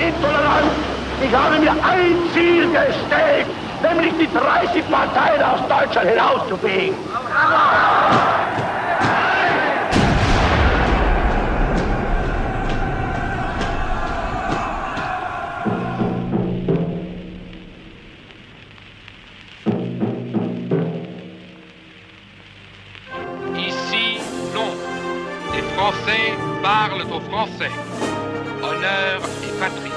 Intoleranz. Ich habe mir ein Ziel gestellt, nämlich die 30 Parteien aus Deutschland hinauszufegen. Ici, non. Les Français parlent aux Français. Honneur et patrie.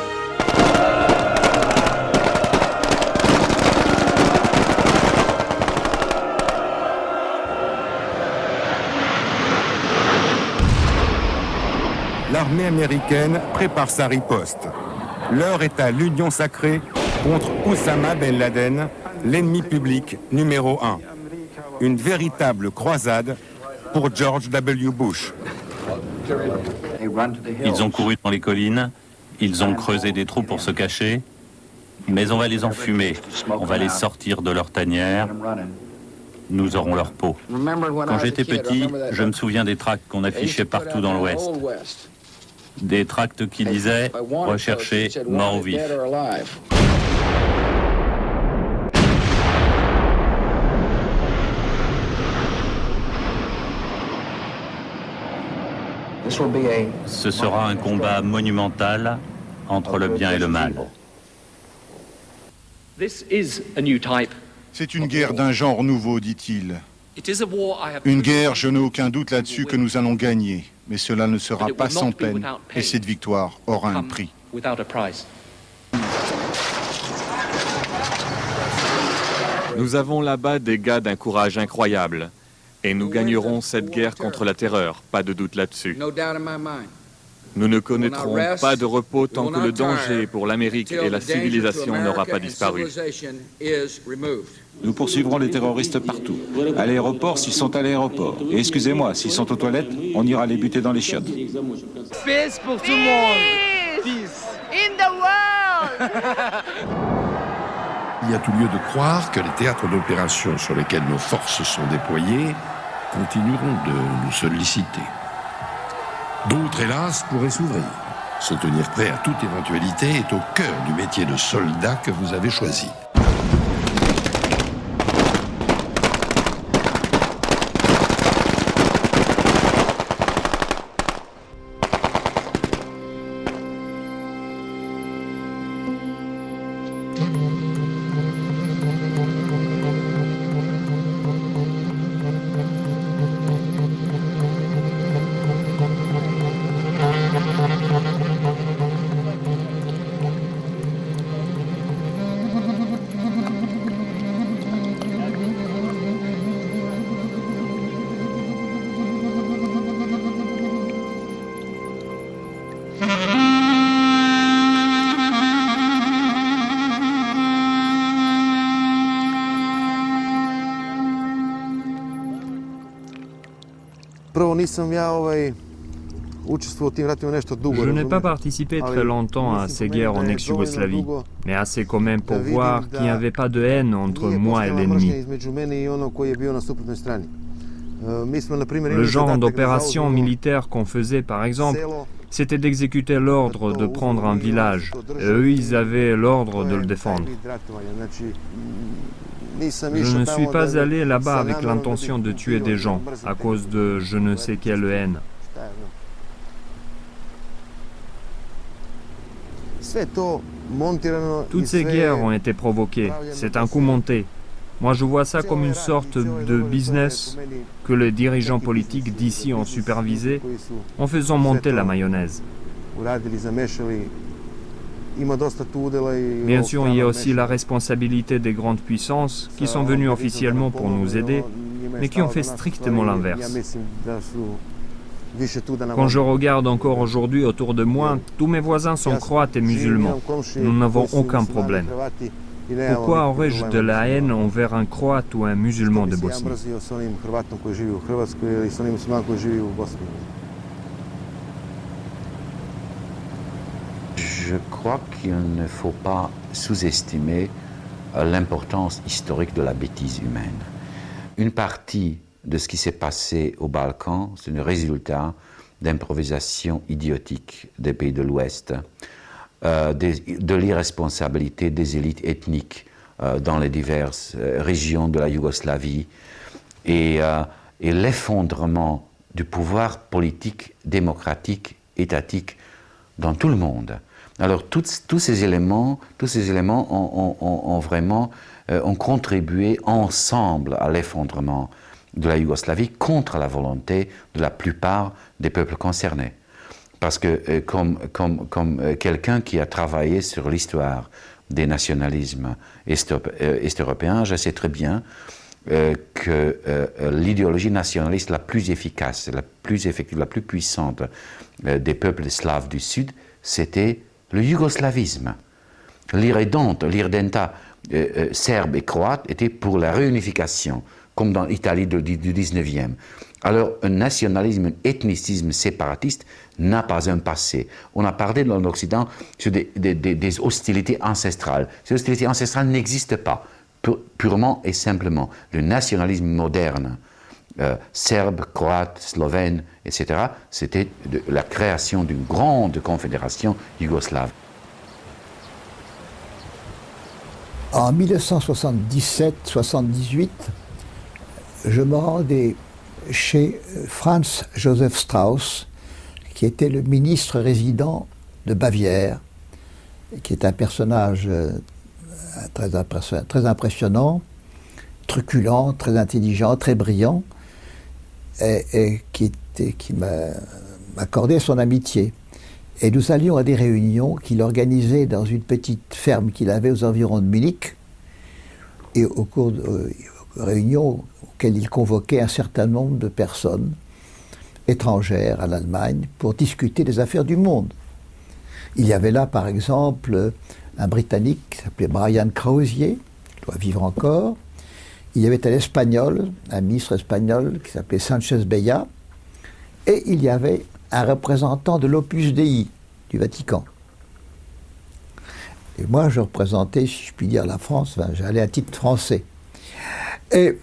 L'armée américaine prépare sa riposte. L'heure est à l'union sacrée contre Oussama Ben Laden, l'ennemi public numéro 1. Une véritable croisade pour George W. Bush. Ils ont couru dans les collines, ils ont creusé des trous pour se cacher, mais on va les enfumer, on va les sortir de leur tanière, nous aurons leur peau. Quand j'étais petit, je me souviens des tracts qu'on affichait partout dans l'Ouest. Des tracts qui disaient « Recherchez mort ou vif ». Ce sera un combat monumental entre le bien et le mal. C'est une guerre d'un genre nouveau, dit-il. Une guerre, je n'ai aucun doute là-dessus, que nous allons gagner. Mais cela ne sera pas sans peine, et cette victoire aura un prix. Nous avons là-bas des gars d'un courage incroyable. Et nous gagnerons cette guerre contre la terreur, pas de doute là-dessus. Nous ne connaîtrons pas de repos tant que le danger pour l'Amérique et la civilisation n'aura pas disparu. Nous poursuivrons les terroristes partout. À l'aéroport, s'ils sont à l'aéroport. Et excusez-moi, s'ils sont aux toilettes, on ira les buter dans les chiottes. Peace pour tout le monde. Peace. In the world. Il y a tout lieu de croire que les théâtres d'opération sur lesquels nos forces sont déployées continueront de nous solliciter. D'autres, hélas, pourraient s'ouvrir. Se tenir prêt à toute éventualité est au cœur du métier de soldat que vous avez choisi. Je n'ai pas participé très longtemps à ces guerres en ex-Yougoslavie, mais assez quand même pour voir qu'il n'y avait pas de haine entre moi et l'ennemi. Le genre d'opération militaire qu'on faisait, par exemple, c'était d'exécuter l'ordre de prendre un village, et eux, ils avaient l'ordre de le défendre. Je ne suis pas allé là-bas avec l'intention de tuer des gens, à cause de je ne sais quelle haine. Toutes ces guerres ont été provoquées, c'est un coup monté. Moi je vois ça comme une sorte de business que les dirigeants politiques d'ici ont supervisé en faisant monter la mayonnaise. Bien sûr, il y a aussi la responsabilité des grandes puissances qui sont venues officiellement pour nous aider, mais qui ont fait strictement l'inverse. Quand je regarde encore aujourd'hui autour de moi, tous mes voisins sont croates et musulmans. Nous n'avons aucun problème. Pourquoi aurais-je de la haine envers un croate ou un musulman de Bosnie ? Je crois qu'il ne faut pas sous-estimer l'importance historique de la bêtise humaine. Une partie de ce qui s'est passé aux Balkans, c'est le résultat d'improvisation idiotique des pays de l'Ouest. de l'irresponsabilité des élites ethniques dans les diverses régions de la Yougoslavie et l'effondrement du pouvoir politique, démocratique, étatique dans tout le monde. Alors tous ces éléments ont vraiment ont contribué ensemble à l'effondrement de la Yougoslavie contre la volonté de la plupart des peuples concernés. Parce que comme quelqu'un qui a travaillé sur l'histoire des nationalismes est-européens, je sais très bien que l'idéologie nationaliste la plus efficace, la plus effective, la plus puissante des peuples slaves du Sud, c'était le yougoslavisme. L'Irdenta serbe et croate était pour la réunification, comme dans l'Italie du 19e. Alors, un nationalisme, un ethnicisme séparatiste n'a pas un passé. On a parlé dans l'Occident sur des hostilités ancestrales. Ces hostilités ancestrales n'existent pas, purement et simplement. Le nationalisme moderne, serbe, croate, slovène, etc., c'était la création d'une grande confédération yougoslave. En 1977-78, je me rendais chez Franz Josef Strauss, qui était le ministre résident de Bavière, qui est un personnage très impressionnant, truculent, très intelligent, très brillant, et qui m'accordait son amitié. Et nous allions à des réunions qu'il organisait dans une petite ferme qu'il avait aux environs de Munich, et au cours de réunions auxquelles il convoquait un certain nombre de personnes étrangères à l'Allemagne pour discuter des affaires du monde. Il y avait là, par exemple, un Britannique qui s'appelait Brian Krausier, qui doit vivre encore. Il y avait un Espagnol, un ministre espagnol qui s'appelait Sanchez Beya, et il y avait un représentant de l'Opus Dei du Vatican. Et moi, je représentais, si je puis dire, la France, j'allais à titre français. Et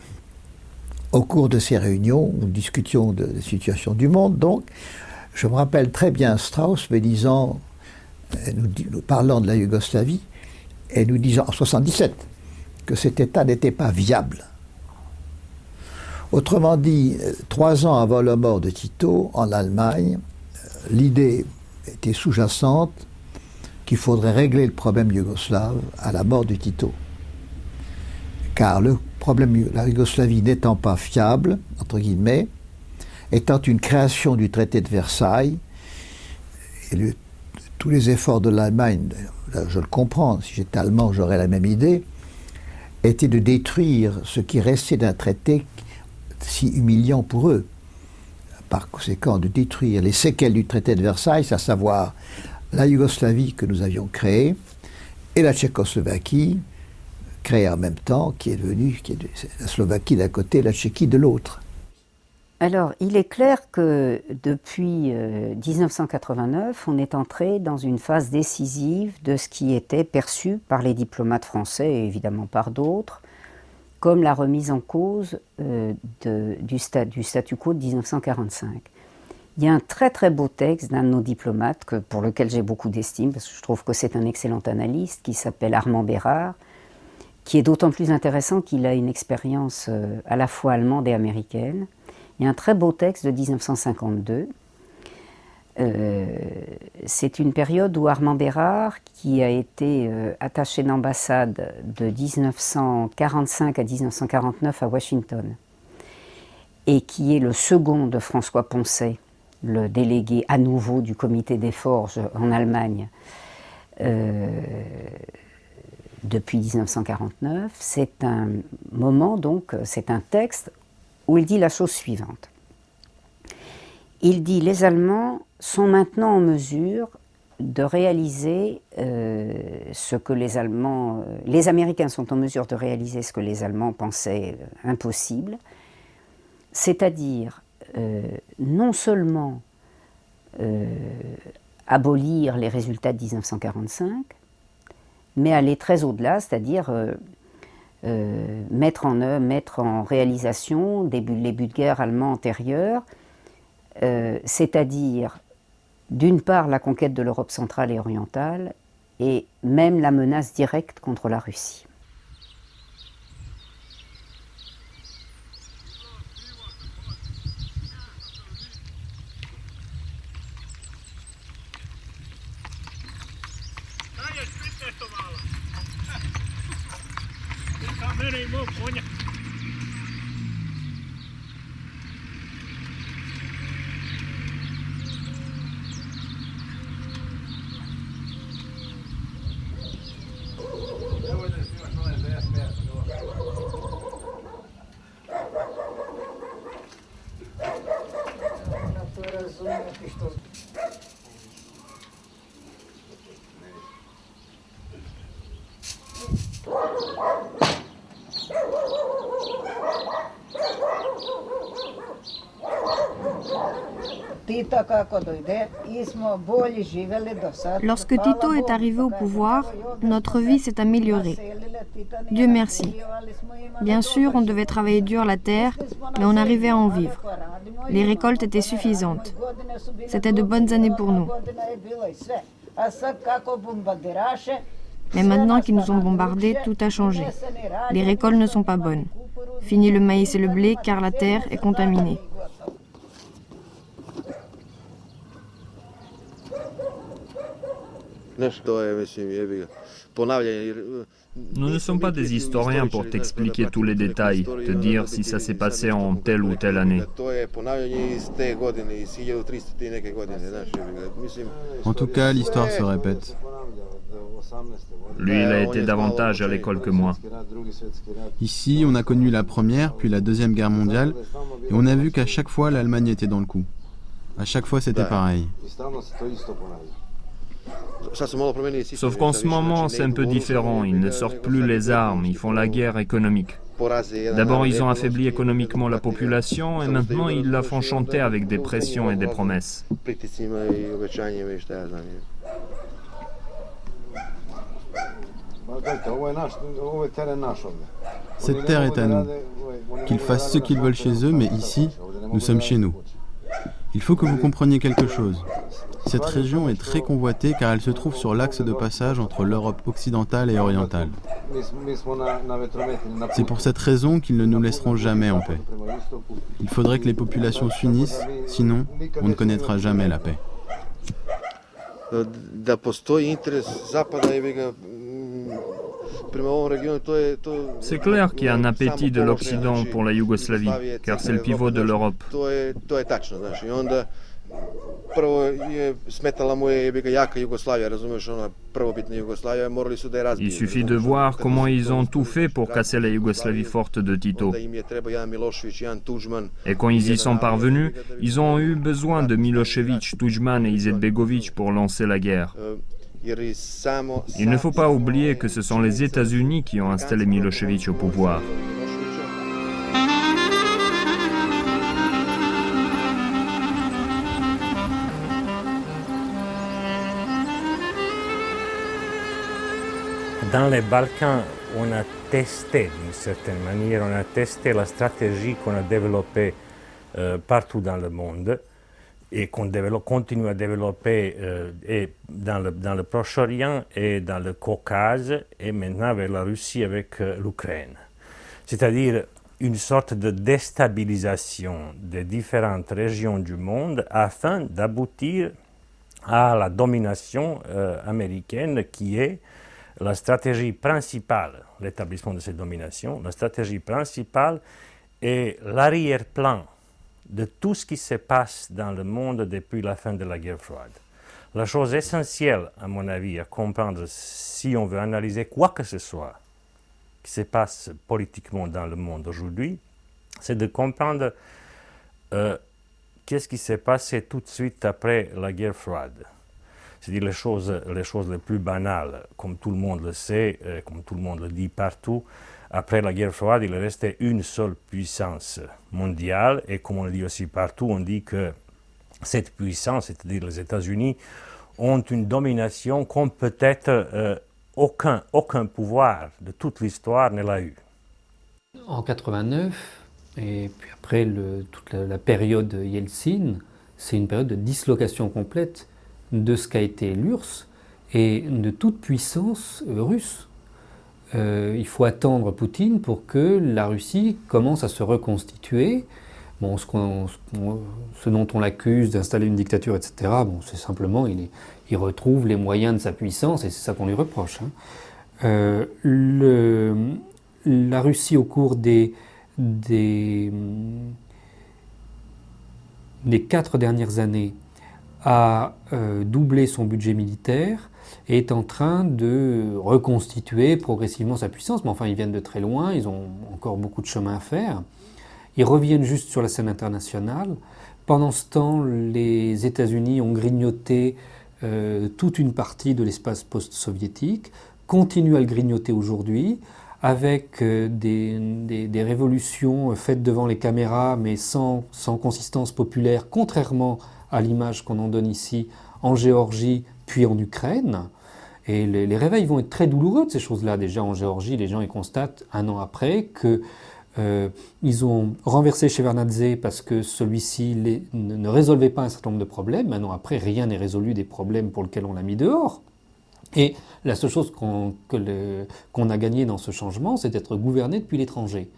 au cours de ces réunions, nous discutions de la situation du monde, donc, je me rappelle très bien Strauss me disant, nous parlant de la Yougoslavie, et nous disant, en 1977, que cet État n'était pas viable. Autrement dit, 3 ans avant la mort de Tito, en Allemagne, l'idée était sous-jacente qu'il faudrait régler le problème yougoslave à la mort de Tito. Car le problème, la Yougoslavie n'étant pas fiable, entre guillemets, étant une création du traité de Versailles, et tous les efforts de l'Allemagne, je le comprends, si j'étais allemand j'aurais la même idée, étaient de détruire ce qui restait d'un traité si humiliant pour eux. Par conséquent, de détruire les séquelles du traité de Versailles, à savoir la Yougoslavie que nous avions créée et la Tchécoslovaquie, créée en même temps, qui est la Slovaquie d'un côté et la Tchéquie de l'autre. Alors, il est clair que depuis 1989, on est entré dans une phase décisive de ce qui était perçu par les diplomates français, et évidemment par d'autres, comme la remise en cause du statu quo de 1945. Il y a un très très beau texte d'un de nos diplomates, pour lequel j'ai beaucoup d'estime, parce que je trouve que c'est un excellent analyste, qui s'appelle Armand Bérard, qui est d'autant plus intéressant qu'il a une expérience à la fois allemande et américaine. Il y a un très beau texte de 1952. C'est une période où Armand Bérard, qui a été attaché d'ambassade de 1945 à 1949 à Washington, et qui est le second de François Poncet, le délégué à nouveau du comité des forges en Allemagne, depuis 1949, c'est un moment, donc, c'est un texte où il dit la chose suivante. Il dit « Les Allemands sont maintenant en mesure de réaliser ce que les Allemands... les Américains sont en mesure de réaliser ce que les Allemands pensaient impossible, c'est-à-dire non seulement abolir les résultats de 1945, mais aller très au-delà, c'est-à-dire mettre en réalisation les buts de guerre allemands antérieurs, c'est-à-dire d'une part la conquête de l'Europe centrale et orientale, et même la menace directe contre la Russie. Lorsque Tito est arrivé au pouvoir, notre vie s'est améliorée. Dieu merci. Bien sûr, on devait travailler dur la terre, mais on arrivait à en vivre. Les récoltes étaient suffisantes. C'était de bonnes années pour nous. Mais maintenant qu'ils nous ont bombardés, tout a changé. Les récoltes ne sont pas bonnes. Fini le maïs et le blé car la terre est contaminée. Nous ne sommes pas des historiens pour t'expliquer tous les détails, te dire si ça s'est passé en telle ou telle année. En tout cas, l'histoire se répète. Lui, il a été davantage à l'école que moi. Ici, on a connu la Première, puis la Deuxième Guerre mondiale, et on a vu qu'à chaque fois, l'Allemagne était dans le coup. À chaque fois, c'était pareil. Sauf qu'en ce moment, c'est un peu différent. Ils ne sortent plus les armes, ils font la guerre économique. D'abord, ils ont affaibli économiquement la population et maintenant, ils la font chanter avec des pressions et des promesses. Cette terre est à nous. Qu'ils fassent ce qu'ils veulent chez eux, mais ici, nous sommes chez nous. Il faut que vous compreniez quelque chose. Cette région est très convoitée car elle se trouve sur l'axe de passage entre l'Europe occidentale et orientale. C'est pour cette raison qu'ils ne nous laisseront jamais en paix. Il faudrait que les populations s'unissent, sinon on ne connaîtra jamais la paix. C'est clair qu'il y a un appétit de l'Occident pour la Yougoslavie, car c'est le pivot de l'Europe. Il suffit de voir comment ils ont tout fait pour casser la Yougoslavie forte de Tito. Et quand ils y sont parvenus, ils ont eu besoin de Milošević, Tudjman et Izetbegović pour lancer la guerre. Il ne faut pas oublier que ce sont les États-Unis qui ont installé Milošević au pouvoir. Dans les Balkans, on a testé d'une certaine manière, on a testé la stratégie qu'on a développée partout dans le monde et qu'on continue à développer et dans le Proche-Orient et dans le Caucase et maintenant vers la Russie avec l'Ukraine. C'est-à-dire une sorte de déstabilisation des différentes régions du monde afin d'aboutir à la domination américaine qui est la stratégie principale, l'établissement de cette domination, la stratégie principale est l'arrière-plan de tout ce qui se passe dans le monde depuis la fin de la guerre froide. La chose essentielle, à mon avis, à comprendre si on veut analyser quoi que ce soit qui se passe politiquement dans le monde aujourd'hui, c'est de comprendre qu'est-ce qui s'est passé tout de suite après la guerre froide. C'est-à-dire les choses les plus banales, comme tout le monde le sait, comme tout le monde le dit partout. Après la guerre froide, il restait une seule puissance mondiale, et comme on le dit aussi partout, on dit que cette puissance, c'est-à-dire les États-Unis, ont une domination comme peut-être aucun pouvoir de toute l'histoire ne l'a eu. En 89, et puis après toute la période Yeltsin, c'est une période de dislocation complète de ce qu'a été l'URSS et de toute puissance russe. Il faut attendre Poutine pour que la Russie commence à se reconstituer. Bon, ce dont on l'accuse d'installer une dictature, etc., bon, c'est simplement il retrouve les moyens de sa puissance et c'est ça qu'on lui reproche. Hein. La Russie, au cours des 4 dernières années, a doublé son budget militaire et est en train de reconstituer progressivement sa puissance. Mais enfin, ils viennent de très loin, ils ont encore beaucoup de chemin à faire. Ils reviennent juste sur la scène internationale. Pendant ce temps, les États-Unis ont grignoté toute une partie de l'espace post-soviétique, continuent à le grignoter aujourd'hui, avec des révolutions faites devant les caméras, mais sans consistance populaire, contrairement à l'image qu'on en donne ici en Géorgie, puis en Ukraine. Et les réveils vont être très douloureux de ces choses-là. Déjà en Géorgie, les gens ils constatent un an après qu'ils ont renversé Shevardnadze parce que celui-ci ne résolvait pas un certain nombre de problèmes. Un an après, rien n'est résolu des problèmes pour lesquels on l'a mis dehors. Et la seule chose qu'on a gagné dans ce changement, c'est d'être gouverné depuis l'étranger.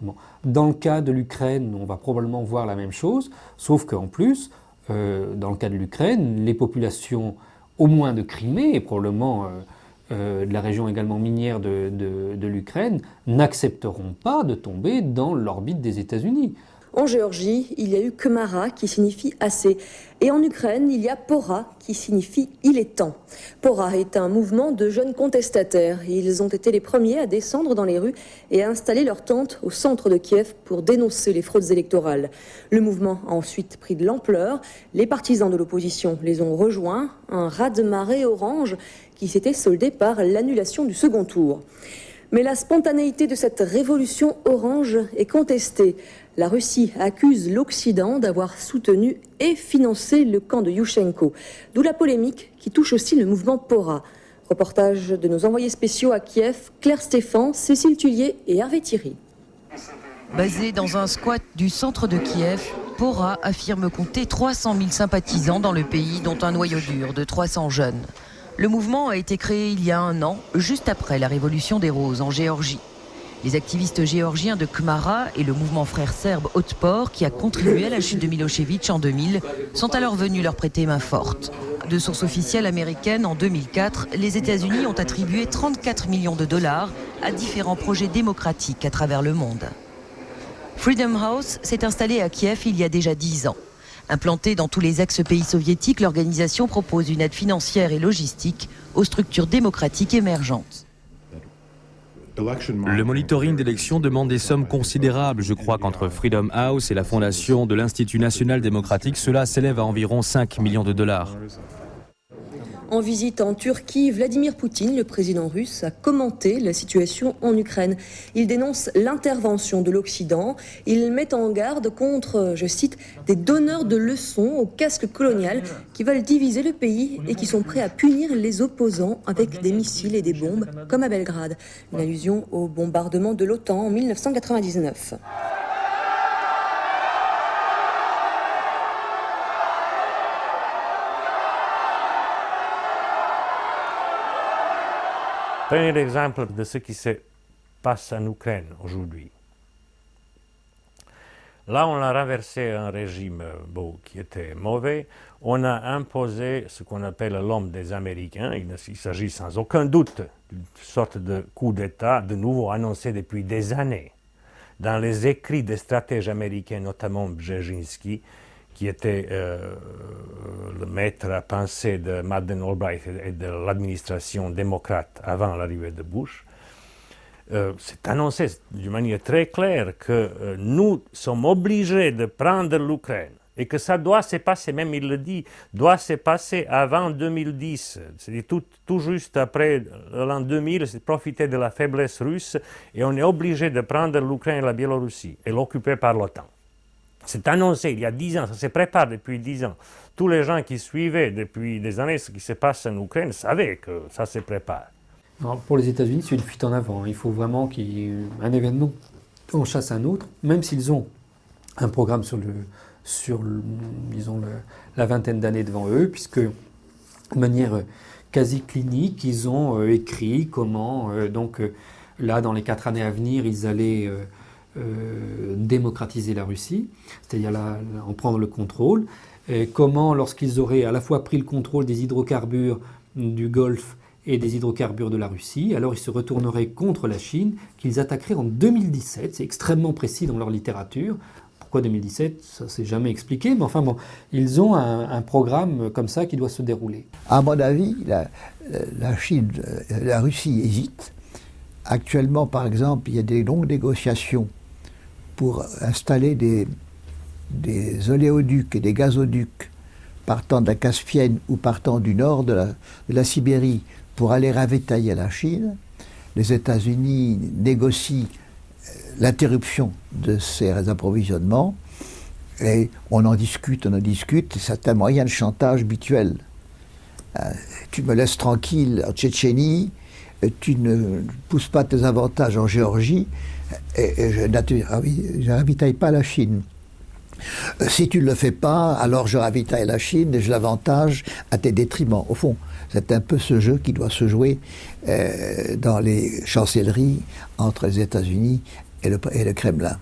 Bon. Dans le cas de l'Ukraine, on va probablement voir la même chose, sauf qu'en plus, dans le cas de l'Ukraine, les populations, au moins de Crimée, et probablement de la région également minière de l'Ukraine, n'accepteront pas de tomber dans l'orbite des États-Unis. En Géorgie, il y a eu Kemara qui signifie assez. Et en Ukraine, il y a Pora qui signifie il est temps. Pora est un mouvement de jeunes contestataires. Ils ont été les premiers à descendre dans les rues et à installer leurs tentes au centre de Kiev pour dénoncer les fraudes électorales. Le mouvement a ensuite pris de l'ampleur. Les partisans de l'opposition les ont rejoints. Un raz-de-marée orange qui s'était soldé par l'annulation du second tour. Mais la spontanéité de cette révolution orange est contestée. La Russie accuse l'Occident d'avoir soutenu et financé le camp de Yushchenko. D'où la polémique qui touche aussi le mouvement Pora. Reportage de nos envoyés spéciaux à Kiev, Claire Stéphane, Cécile Tullier et Hervé Thierry. Basé dans un squat du centre de Kiev, Pora affirme compter 300 000 sympathisants dans le pays, dont un noyau dur de 300 jeunes. Le mouvement a été créé il y a un an, juste après la Révolution des Roses en Géorgie. Les activistes géorgiens de Kemara et le mouvement frère serbe Otpor, qui a contribué à la chute de Milošević en 2000, sont alors venus leur prêter main forte. De sources officielles américaines, en 2004, les États-Unis ont attribué 34 millions de dollars à différents projets démocratiques à travers le monde. Freedom House s'est installé à Kiev il y a déjà 10 ans. Implantée dans tous les ex-pays soviétiques, l'organisation propose une aide financière et logistique aux structures démocratiques émergentes. Le monitoring d'élections demande des sommes considérables. Je crois qu'entre Freedom House et la fondation de l'Institut national démocratique, cela s'élève à environ 5 millions de dollars. En visite en Turquie, Vladimir Poutine, le président russe, a commenté la situation en Ukraine. Il dénonce l'intervention de l'Occident. Il met en garde contre, je cite, des donneurs de leçons au casque colonial qui veulent diviser le pays et qui sont prêts à punir les opposants avec des missiles et des bombes, comme à Belgrade. Une allusion au bombardement de l'OTAN en 1999. Prenez l'exemple de ce qui se passe en Ukraine aujourd'hui. Là, on a renversé un régime qui était mauvais. On a imposé ce qu'on appelle l'homme des Américains. Il s'agit sans aucun doute d'une sorte de coup d'État, de nouveau annoncé depuis des années. Dans les écrits des stratèges américains, notamment Brzezinski, qui était le maître à penser de Madeleine Albright et de l'administration démocrate avant l'arrivée de Bush, c'est annoncé d'une manière très claire que nous sommes obligés de prendre l'Ukraine et que ça doit se passer, même il le dit, doit se passer avant 2010. C'est tout juste après l'an 2000, c'est profiter de la faiblesse russe et on est obligé de prendre l'Ukraine et la Biélorussie et l'occuper par l'OTAN. C'est annoncé il y a 10 ans, ça se prépare depuis 10 ans. Tous les gens qui suivaient depuis des années ce qui se passe en Ukraine savaient que ça se prépare. Alors pour les États-Unis, c'est une fuite en avant. Il faut vraiment qu'il y ait un événement en chasse un autre, même s'ils ont un programme sur la vingtaine d'années devant eux, puisque de manière quasi clinique. Ils ont écrit comment, là, dans les 4 années à venir, ils allaient démocratiser la Russie, c'est-à-dire en prendre le contrôle. Et comment, lorsqu'ils auraient à la fois pris le contrôle des hydrocarbures du Golfe et des hydrocarbures de la Russie, alors ils se retourneraient contre la Chine, qu'ils attaqueraient en 2017. C'est extrêmement précis dans leur littérature. Pourquoi 2017 ? Ça ne s'est jamais expliqué, mais enfin bon, ils ont un programme comme ça qui doit se dérouler. À mon avis, la Chine, la Russie hésite. Actuellement, par exemple, il y a des longues négociations pour installer des oléoducs et des gazoducs partant de la Caspienne ou partant du nord de la Sibérie pour aller ravitailler la Chine. Les États-Unis négocient l'interruption de ces approvisionnements et on en discute, c'est un moyen de chantage habituel. Tu me laisses tranquille en Tchétchénie, tu ne pousses pas tes avantages en Géorgie et je ne ravitaille pas la Chine. Si tu ne le fais pas, alors je ravitaille la Chine et je l'avantage à tes détriments. Au fond, c'est un peu ce jeu qui doit se jouer dans les chancelleries entre les États-Unis et le Kremlin.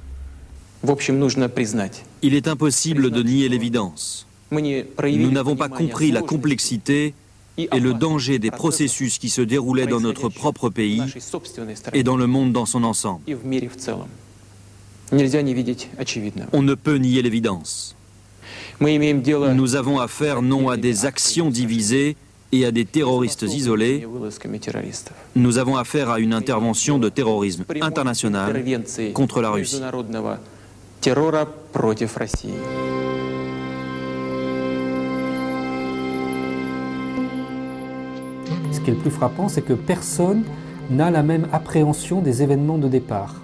Il est impossible de nier l'évidence. Nous n'avons pas compris la complexité et le danger des processus qui se déroulaient dans notre propre pays et dans le monde dans son ensemble. On ne peut nier l'évidence. Nous avons affaire non à des actions divisées et à des terroristes isolés. Nous avons affaire à une intervention de terrorisme international contre la Russie. Ce qui est le plus frappant, c'est que personne n'a la même appréhension des événements de départ.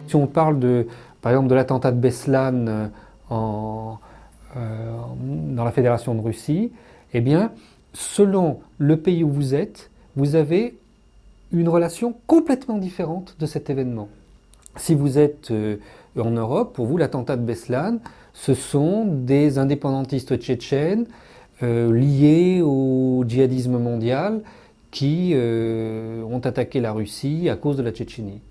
Si on parle par exemple de l'attentat de Beslan dans la Fédération de Russie, eh bien, selon le pays où vous êtes, vous avez une relation complètement différente de cet événement. Si vous êtes en Europe, pour vous, l'attentat de Beslan, ce sont des indépendantistes tchétchènes liés au djihadisme mondial qui ont attaqué la Russie à cause de la Tchétchénie.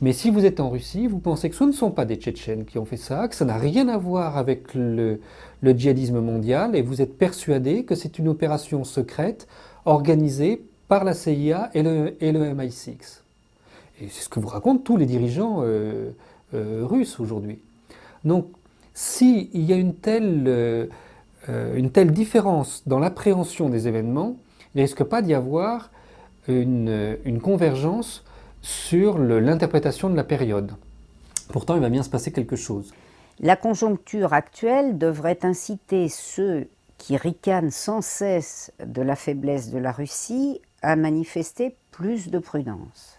Mais si vous êtes en Russie, vous pensez que ce ne sont pas des Tchétchènes qui ont fait ça, que ça n'a rien à voir avec le djihadisme mondial, et vous êtes persuadé que c'est une opération secrète organisée par la CIA et le MI6. Et c'est ce que vous racontent tous les dirigeants russes aujourd'hui. Donc, s'il y a une telle différence dans l'appréhension des événements, il ne risque pas d'y avoir une convergence sur l'interprétation de la période. Pourtant, il va bien se passer quelque chose. La conjoncture actuelle devrait inciter ceux qui ricanent sans cesse de la faiblesse de la Russie à manifester plus de prudence.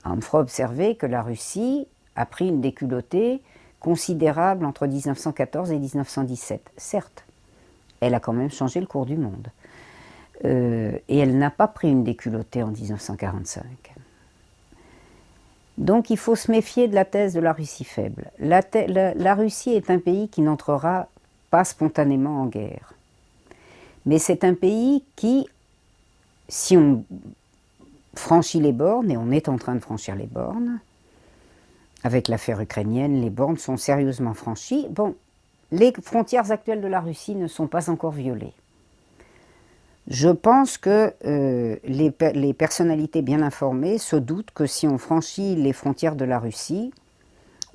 On fera observer que la Russie a pris une déculottée considérable entre 1914 et 1917. Certes, elle a quand même changé le cours du monde. Et elle n'a pas pris une déculottée en 1945. Donc il faut se méfier de la thèse de la Russie faible. La Russie est un pays qui n'entrera pas spontanément en guerre. Mais c'est un pays qui, si on franchit les bornes, et on est en train de franchir les bornes, avec l'affaire ukrainienne, les bornes sont sérieusement franchies. Bon, les frontières actuelles de la Russie ne sont pas encore violées. Je pense que les personnalités bien informées se doutent que si on franchit les frontières de la Russie,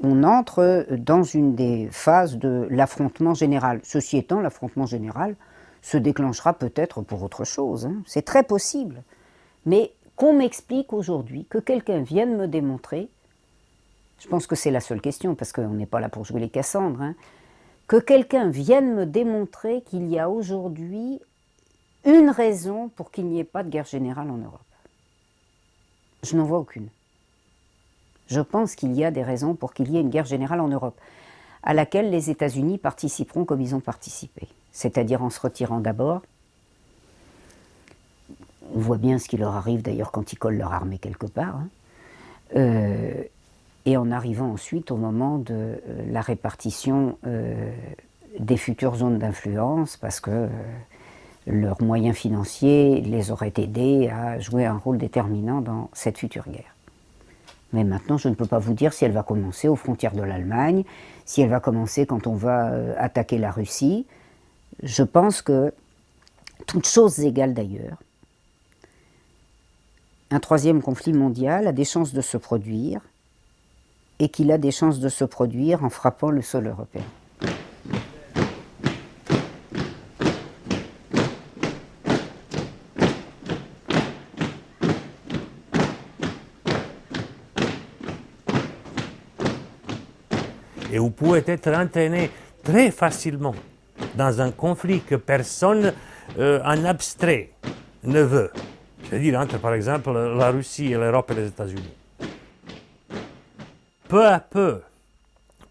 on entre dans une des phases de l'affrontement général. Ceci étant, l'affrontement général se déclenchera peut-être pour autre chose. C'est très possible. Mais qu'on m'explique aujourd'hui, que quelqu'un vienne me démontrer, je pense que c'est la seule question, parce qu'on n'est pas là pour jouer les Cassandres, que quelqu'un vienne me démontrer qu'il y a aujourd'hui une raison pour qu'il n'y ait pas de guerre générale en Europe. Je n'en vois aucune. Je pense qu'il y a des raisons pour qu'il y ait une guerre générale en Europe, à laquelle les États-Unis participeront comme ils ont participé, c'est-à-dire en se retirant d'abord. On voit bien ce qui leur arrive d'ailleurs quand ils collent leur armée quelque part, et en arrivant ensuite au moment de la répartition des futures zones d'influence, parce que leurs moyens financiers les auraient aidés à jouer un rôle déterminant dans cette future guerre. Mais maintenant, je ne peux pas vous dire si elle va commencer aux frontières de l'Allemagne, si elle va commencer quand on va attaquer la Russie. Je pense que, toutes choses égales d'ailleurs, un troisième conflit mondial a des chances de se produire, et qu'il a des chances de se produire en frappant le sol européen. Et vous pouvez être entraîné très facilement dans un conflit que personne en abstrait ne veut. C'est-à-dire entre, par exemple, la Russie et l'Europe et les États-Unis. Peu à peu,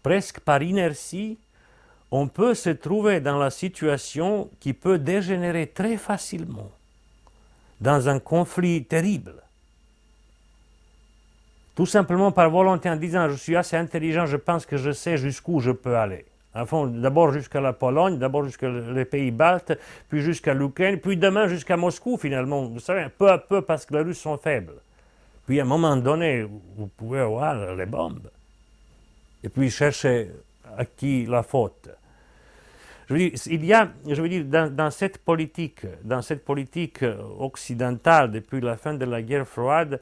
presque par inertie, on peut se trouver dans la situation qui peut dégénérer très facilement dans un conflit terrible. Tout simplement par volonté en disant « je suis assez intelligent, je pense que je sais jusqu'où je peux aller ». Enfin, d'abord jusqu'à la Pologne, d'abord jusqu'à les pays baltes, puis jusqu'à l'Ukraine, puis demain jusqu'à Moscou finalement. Vous savez, peu à peu parce que les Russes sont faibles. Puis à un moment donné, vous pouvez avoir les bombes. Et puis chercher à qui la faute. Je veux dire, il y a, dans cette politique occidentale depuis la fin de la guerre froide,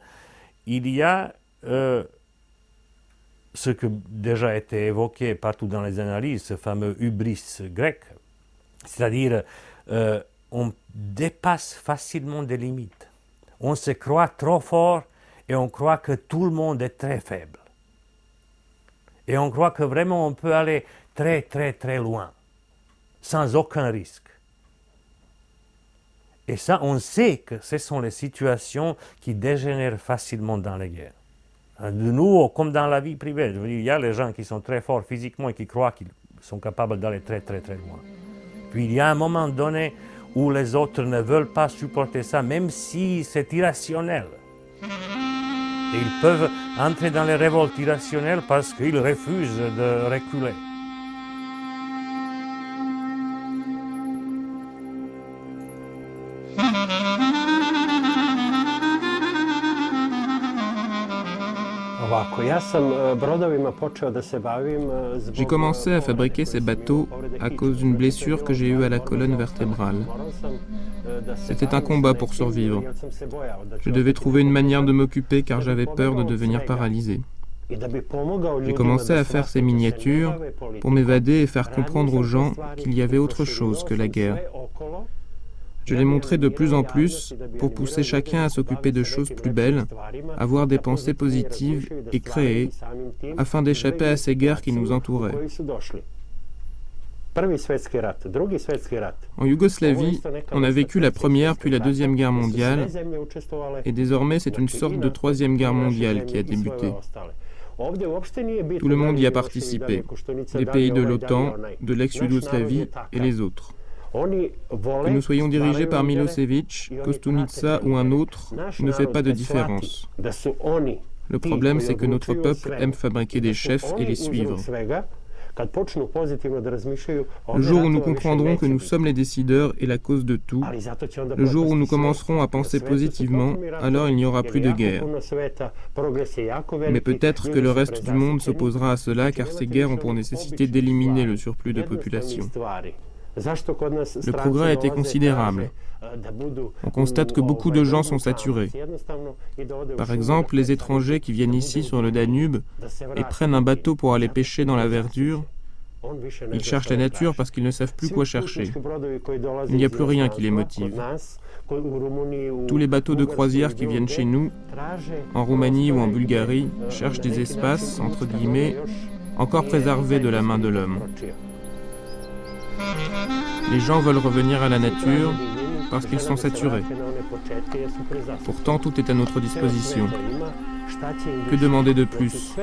il y a ce qui a déjà été évoqué partout dans les analyses, ce fameux hubris grec, c'est-à-dire on dépasse facilement des limites. On se croit trop fort et on croit que tout le monde est très faible. Et on croit que vraiment on peut aller très très très loin, sans aucun risque. Et ça, on sait que ce sont les situations qui dégénèrent facilement dans les guerres. De nouveau, comme dans la vie privée, je veux dire, il y a les gens qui sont très forts physiquement et qui croient qu'ils sont capables d'aller très très très loin. Puis il y a un moment donné où les autres ne veulent pas supporter ça, même si c'est irrationnel. Et ils peuvent entrer dans les révoltes irrationnelles parce qu'ils refusent de reculer. J'ai commencé à fabriquer ces bateaux à cause d'une blessure que j'ai eue à la colonne vertébrale. C'était un combat pour survivre. Je devais trouver une manière de m'occuper car j'avais peur de devenir paralysé. J'ai commencé à faire ces miniatures pour m'évader et faire comprendre aux gens qu'il y avait autre chose que la guerre. Je les montrais de plus en plus pour pousser chacun à s'occuper de choses plus belles, avoir des pensées positives et créer, afin d'échapper à ces guerres qui nous entouraient. En Yougoslavie, on a vécu la Première puis la Deuxième Guerre mondiale, et désormais c'est une sorte de Troisième Guerre mondiale qui a débuté. Tout le monde y a participé, les pays de l'OTAN, de l'ex-Yougoslavie et les autres. Que nous soyons dirigés par Milosevic, Kostunica ou un autre ne fait pas de différence. Le problème, c'est que notre peuple aime fabriquer des chefs et les suivre. Le jour où nous comprendrons que nous sommes les décideurs et la cause de tout, le jour où nous commencerons à penser positivement, alors il n'y aura plus de guerre. Mais peut-être que le reste du monde s'opposera à cela car ces guerres ont pour nécessité d'éliminer le surplus de population. Le progrès a été considérable. On constate que beaucoup de gens sont saturés. Par exemple, les étrangers qui viennent ici sur le Danube et prennent un bateau pour aller pêcher dans la verdure, ils cherchent la nature parce qu'ils ne savent plus quoi chercher. Il n'y a plus rien qui les motive. Tous les bateaux de croisière qui viennent chez nous, en Roumanie ou en Bulgarie, cherchent des espaces, entre guillemets, encore préservés de la main de l'homme. Les gens veulent revenir à la nature parce qu'ils sont saturés. Pourtant, tout est à notre disposition. Que demander de plus?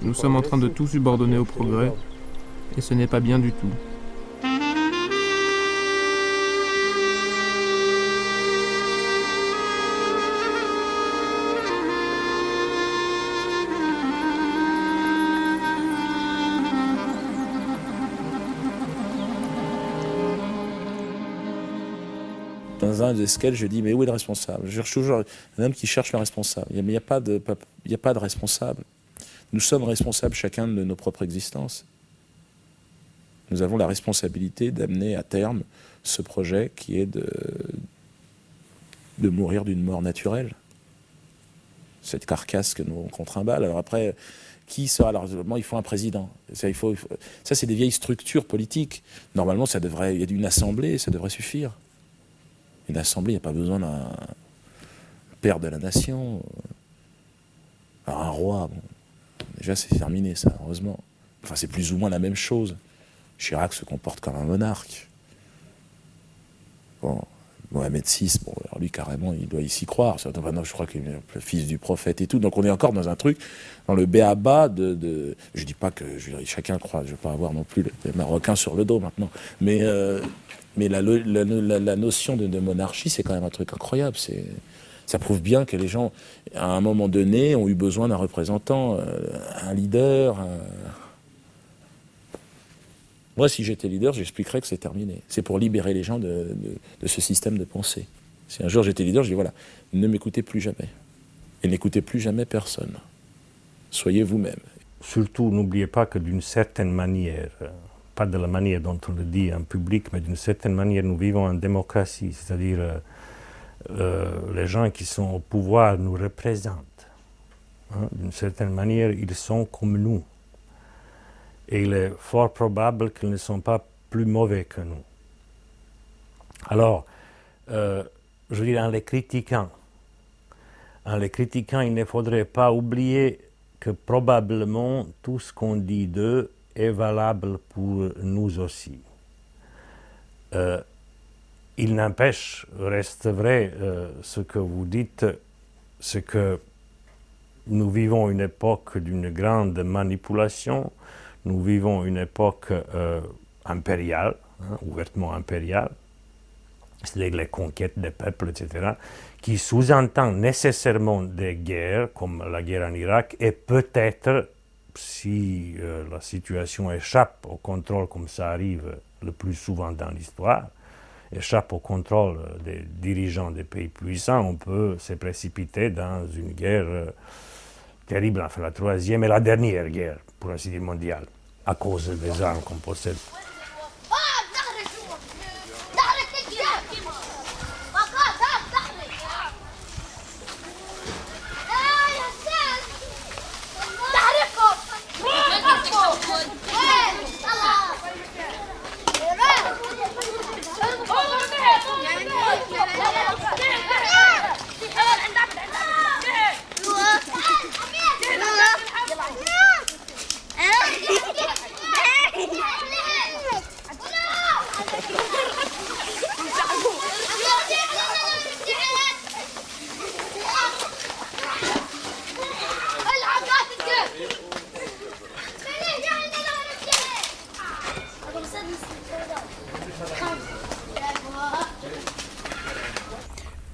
Nous sommes en train de tout subordonner au progrès, et ce n'est pas bien du tout. Dans un des sketchs, je dis, mais où est le responsable? Je cherche toujours un homme qui cherche le responsable. Mais il n'y a pas de responsable. Nous sommes responsables chacun de nos propres existences. Nous avons la responsabilité d'amener à terme ce projet qui est de mourir d'une mort naturelle. Cette carcasse que nous qu'on trimballe. Alors après, qui sera? Alors, il faut un président. Ça, c'est des vieilles structures politiques. Normalement, il y a une assemblée, ça devrait suffire. Une assemblée, il n'y a pas besoin d'un père de la nation. Alors, un roi, bon, déjà, c'est terminé, ça, heureusement. Enfin, c'est plus ou moins la même chose. Chirac se comporte comme un monarque. Bon, Mohamed VI, bon, alors lui, carrément, il doit y s'y croire. Non, je crois qu'il est le fils du prophète et tout. Donc, on est encore dans un truc, dans le b.a.-ba de... Je dis pas que chacun croit, je ne veux pas avoir non plus les Marocains sur le dos maintenant. Mais la notion de monarchie, c'est quand même un truc incroyable. Ça prouve bien que les gens, à un moment donné, ont eu besoin d'un représentant, un leader. Moi, si j'étais leader, j'expliquerais que c'est terminé. C'est pour libérer les gens de ce système de pensée. Si un jour j'étais leader, je dis voilà, ne m'écoutez plus jamais. Et n'écoutez plus jamais personne. Soyez vous-même. Surtout, n'oubliez pas que d'une certaine manière, pas de la manière dont on le dit en public, mais d'une certaine manière, nous vivons en démocratie. C'est-à-dire, les gens qui sont au pouvoir nous représentent. Hein, d'une certaine manière, ils sont comme nous. Et il est fort probable qu'ils ne sont pas plus mauvais que nous. Alors, je veux dire, en les critiquant, il ne faudrait pas oublier que probablement tout ce qu'on dit d'eux est valable pour nous aussi. Il n'empêche, reste vrai ce que vous dites, c'est que nous vivons une époque d'une grande manipulation. Nous vivons une époque impériale, hein, ouvertement impériale, c'est-à-dire les conquêtes des peuples, etc., qui sous-entend nécessairement des guerres, comme la guerre en Irak, et peut-être, si la situation échappe au contrôle, comme ça arrive le plus souvent dans l'histoire, échappe au contrôle des dirigeants des pays puissants, on peut se précipiter dans une guerre terrible, enfin la troisième et la dernière guerre, pour ainsi dire mondiale, à cause des armes qu'on possède.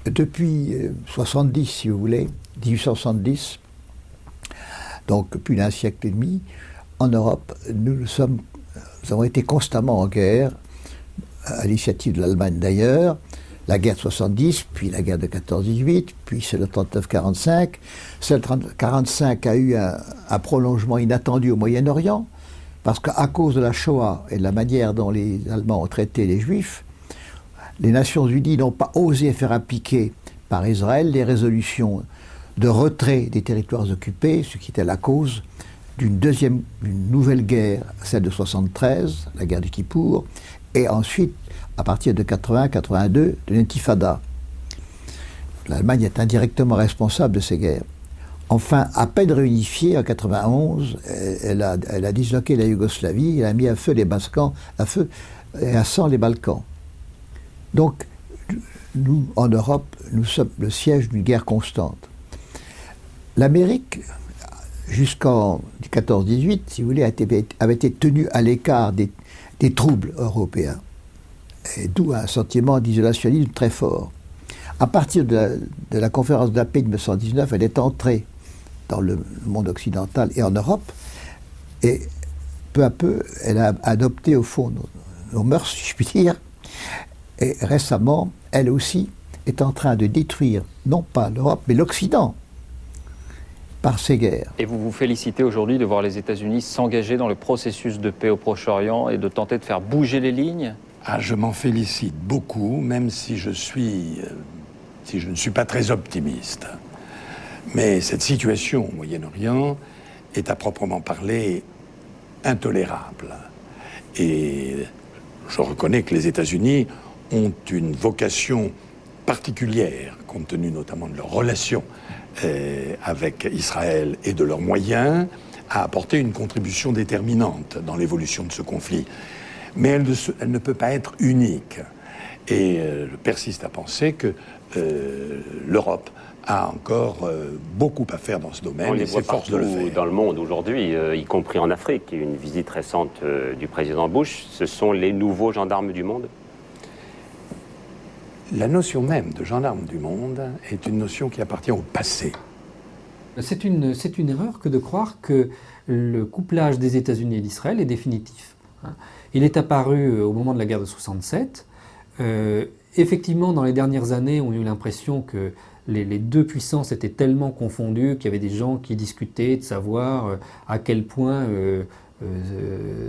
Depuis 70, si vous voulez, 1870, donc plus d'un siècle et demi, en Europe, nous avons été constamment en guerre, à l'initiative de l'Allemagne d'ailleurs, la guerre de 70, puis la guerre de 14-18, puis celle de 39-45. Celle de 45 a eu un prolongement inattendu au Moyen-Orient, parce qu'à cause de la Shoah et de la manière dont les Allemands ont traité les Juifs, les Nations Unies n'ont pas osé faire appliquer par Israël les résolutions de retrait des territoires occupés, ce qui était la cause d'une nouvelle guerre, celle de 73, la guerre du Kippour, et ensuite, à partir de 80-82, de l'intifada. L'Allemagne est indirectement responsable de ces guerres. Enfin, à peine réunifiée, en 91, elle a disloqué la Yougoslavie, elle a mis à feu et à sang les Balkans. Donc, nous, en Europe, nous sommes le siège d'une guerre constante. L'Amérique, jusqu'en 14-18, si vous voulez, avait été tenue à l'écart des troubles européens, et d'où un sentiment d'isolationnisme très fort. À partir de la conférence de la paix de 1919, elle est entrée dans le monde occidental et en Europe, et peu à peu, elle a adopté au fond nos mœurs, si je puis dire, Et récemment, elle aussi est en train de détruire, non pas l'Europe, mais l'Occident, par ces guerres. Et vous vous félicitez aujourd'hui de voir les États-Unis s'engager dans le processus de paix au Proche-Orient et de tenter de faire bouger les lignes? Ah, je m'en félicite beaucoup, même si je ne suis pas très optimiste. Mais cette situation au Moyen-Orient est à proprement parler intolérable. Et je reconnais que les États-Unis ont une vocation particulière, compte tenu notamment de leurs relations avec Israël et de leurs moyens, à apporter une contribution déterminante dans l'évolution de ce conflit. Mais elle ne peut pas être unique. Et je persiste à penser que l'Europe a encore beaucoup à faire dans ce domaine. On les voit partout dans le monde aujourd'hui, y compris en Afrique. Une visite récente du président Bush, ce sont les nouveaux gendarmes du monde. La notion même de gendarme du monde est une notion qui appartient au passé. C'est une erreur que de croire que le couplage des États-Unis et d'Israël est définitif. Il est apparu au moment de la guerre de 67. Effectivement, dans les dernières années, on a eu l'impression que les deux puissances étaient tellement confondues qu'il y avait des gens qui discutaient de savoir à quel point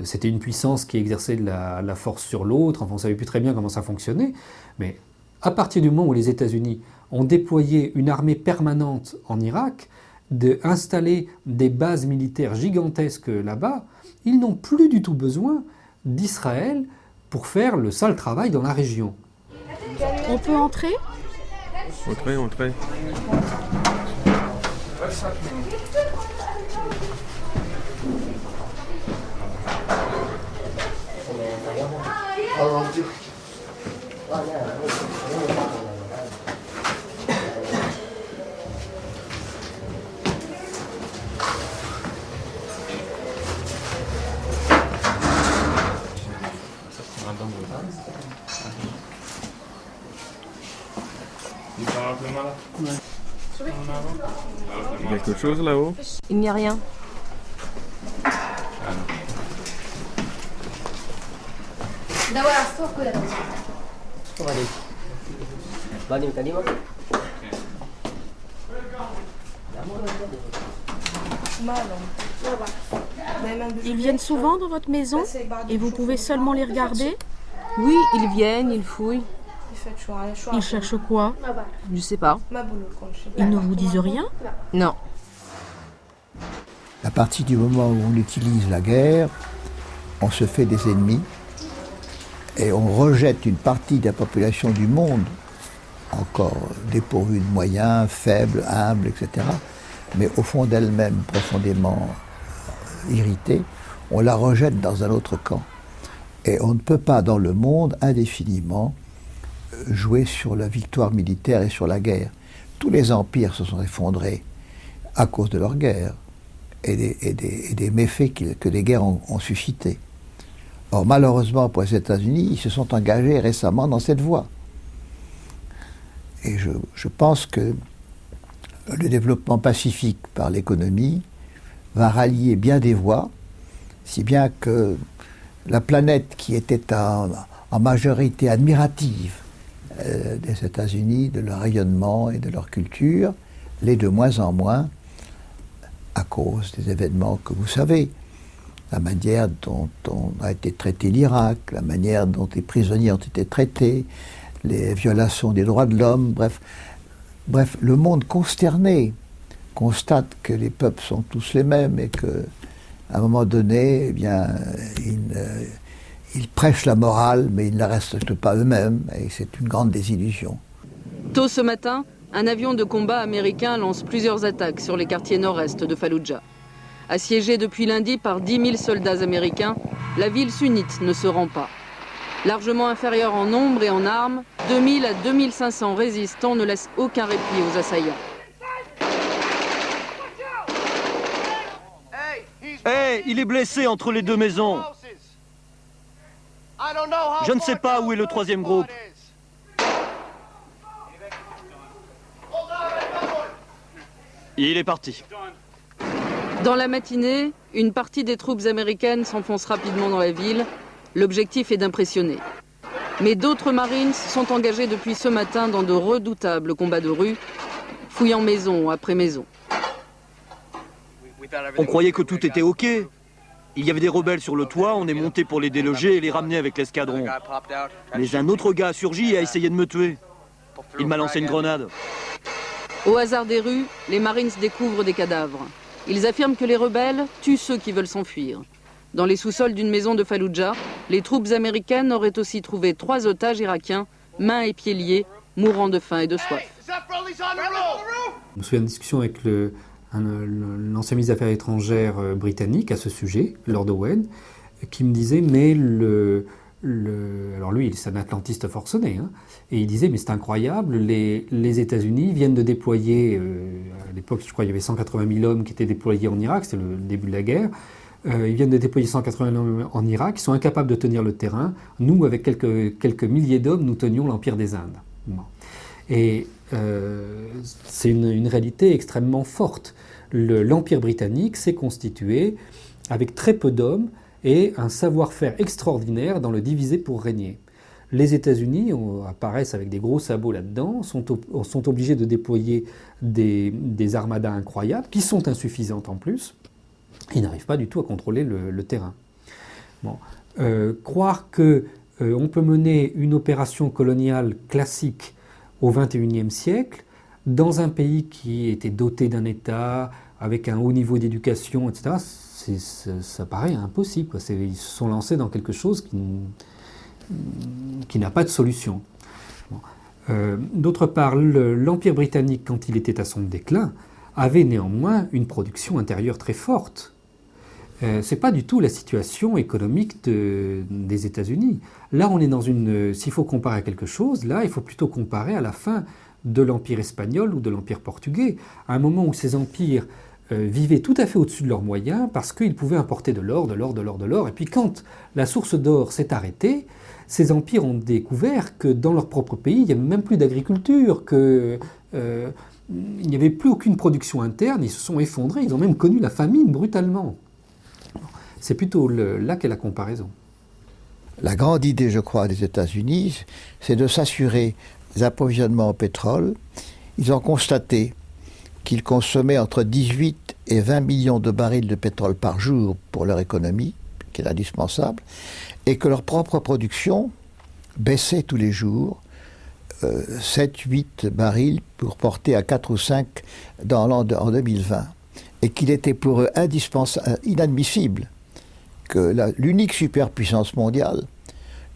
c'était une puissance qui exerçait de la force sur l'autre. Enfin, on ne savait plus très bien comment ça fonctionnait. Mais à partir du moment où les États-Unis ont déployé une armée permanente en Irak, d'installer des bases militaires gigantesques là-bas, ils n'ont plus du tout besoin d'Israël pour faire le sale travail dans la région. On peut entrer ? Entrez. Quelque chose là-haut? Il n'y a rien. Ils viennent souvent dans votre maison et vous pouvez seulement les regarder? Oui, ils viennent, ils fouillent. Ils cherchent quoi? Je sais pas. Ils ne vous disent rien? Non. À partir du moment où on utilise la guerre, on se fait des ennemis et on rejette une partie de la population du monde, encore dépourvue de moyens, faible, humble, etc., mais au fond d'elle-même profondément irritée, on la rejette dans un autre camp. Et on ne peut pas dans le monde indéfiniment jouer sur la victoire militaire et sur la guerre. Tous les empires se sont effondrés à cause de leur guerre et des méfaits que les guerres ont suscités. Or, malheureusement pour les États-Unis, ils se sont engagés récemment dans cette voie. Et je pense que le développement pacifique par l'économie va rallier bien des voies, si bien que la planète qui était en majorité admirative des États-Unis, de leur rayonnement et de leur culture, l'est de moins en moins à cause des événements que vous savez. La manière dont a été traité l'Irak, la manière dont les prisonniers ont été traités, les violations des droits de l'homme, bref, le monde consterné constate que les peuples sont tous les mêmes et qu'à un moment donné, eh bien, ils prêchent la morale, mais ils ne la respectent pas eux-mêmes, et c'est une grande désillusion. Tôt ce matin, un avion de combat américain lance plusieurs attaques sur les quartiers nord-est de Falloujah. Assiégée depuis lundi par 10 000 soldats américains, la ville sunnite ne se rend pas. Largement inférieure en nombre et en armes, 2000 à 2500 résistants ne laissent aucun répit aux assaillants. Hey, il est blessé entre les deux maisons. Je ne sais pas où est le troisième groupe. Il est parti. Dans la matinée, une partie des troupes américaines s'enfonce rapidement dans la ville. L'objectif est d'impressionner. Mais d'autres Marines sont engagés depuis ce matin dans de redoutables combats de rue, fouillant maison après maison. On croyait que tout était OK. Il y avait des rebelles sur le toit, on est monté pour les déloger et les ramener avec l'escadron. Mais un autre gars a surgi et a essayé de me tuer. Il m'a lancé une grenade. Au hasard des rues, les Marines découvrent des cadavres. Ils affirment que les rebelles tuent ceux qui veulent s'enfuir. Dans les sous-sols d'une maison de Falloujah, les troupes américaines auraient aussi trouvé 3 otages irakiens, mains et pieds liés, mourant de faim et de soif. Je me souviens d'une discussion avec l'ancien ministre des Affaires étrangères britannique à ce sujet, Lord Owen, qui me disait, mais alors lui, c'est un atlantiste forcené, hein, et il disait, mais c'est incroyable, les États-Unis viennent de déployer, à l'époque, je crois, il y avait 180 000 hommes qui étaient déployés en Irak, c'était le début de la guerre, ils viennent de déployer 180 000 hommes en Irak, ils sont incapables de tenir le terrain. Nous, avec quelques milliers d'hommes, nous tenions l'Empire des Indes. Bon. Et c'est une réalité extrêmement forte. L'Empire britannique s'est constitué avec très peu d'hommes et un savoir-faire extraordinaire dans le diviser pour régner. Les États-Unis apparaissent avec des gros sabots là-dedans, sont obligés de déployer des armadas incroyables, qui sont insuffisantes en plus. Ils n'arrivent pas du tout à contrôler le terrain. Bon. Croire qu'on peut mener une opération coloniale classique au XXIe siècle dans un pays qui était doté d'un État, avec un haut niveau d'éducation, etc., ça paraît impossible. Ils se sont lancés dans quelque chose qui n'a pas de solution. Bon. D'autre part, l'Empire britannique, quand il était à son déclin, avait néanmoins une production intérieure très forte. C'est pas du tout la situation économique des États-Unis. Là, on est dans s'il faut comparer à quelque chose, là, il faut plutôt comparer à la fin de l'Empire espagnol ou de l'Empire portugais, à un moment où ces empires vivaient tout à fait au-dessus de leurs moyens parce qu'ils pouvaient importer de l'or. Et puis quand la source d'or s'est arrêtée, ces empires ont découvert que dans leur propre pays, il n'y avait même plus d'agriculture, qu'il n'y avait plus aucune production interne, ils se sont effondrés, ils ont même connu la famine brutalement. C'est plutôt là qu'est la comparaison. La grande idée, je crois, des États-Unis, c'est de s'assurer des approvisionnements en pétrole. Ils ont constaté qu'ils consommaient entre 18 et 20 millions de barils de pétrole par jour pour leur économie, qui est indispensable, et que leur propre production baissait tous les jours, 7-8 barils pour porter à 4 ou 5 en 2020. Et qu'il était pour eux inadmissible que l'unique superpuissance mondiale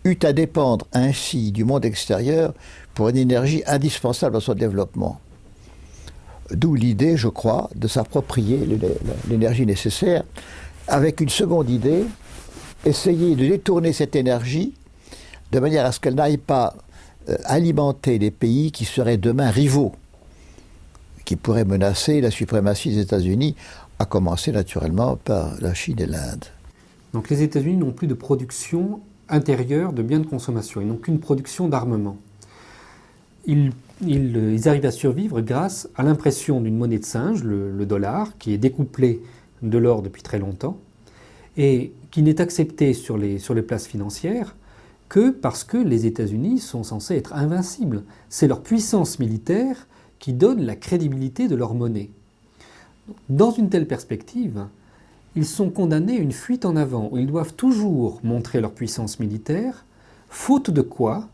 eût à dépendre ainsi du monde extérieur pour une énergie indispensable à son développement. D'où l'idée, je crois, de s'approprier l'énergie nécessaire, avec une seconde idée, essayer de détourner cette énergie de manière à ce qu'elle n'aille pas alimenter les pays qui seraient demain rivaux, qui pourraient menacer la suprématie des États-Unis, à commencer naturellement par la Chine et l'Inde. Donc les États-Unis n'ont plus de production intérieure de biens de consommation, ils n'ont qu'une production d'armement. Ils arrivent à survivre grâce à l'impression d'une monnaie de singe, le dollar, qui est découplé de l'or depuis très longtemps, et qui n'est accepté sur les places financières que parce que les États-Unis sont censés être invincibles. C'est leur puissance militaire qui donne la crédibilité de leur monnaie. Dans une telle perspective, ils sont condamnés à une fuite en avant, où ils doivent toujours montrer leur puissance militaire, faute de quoi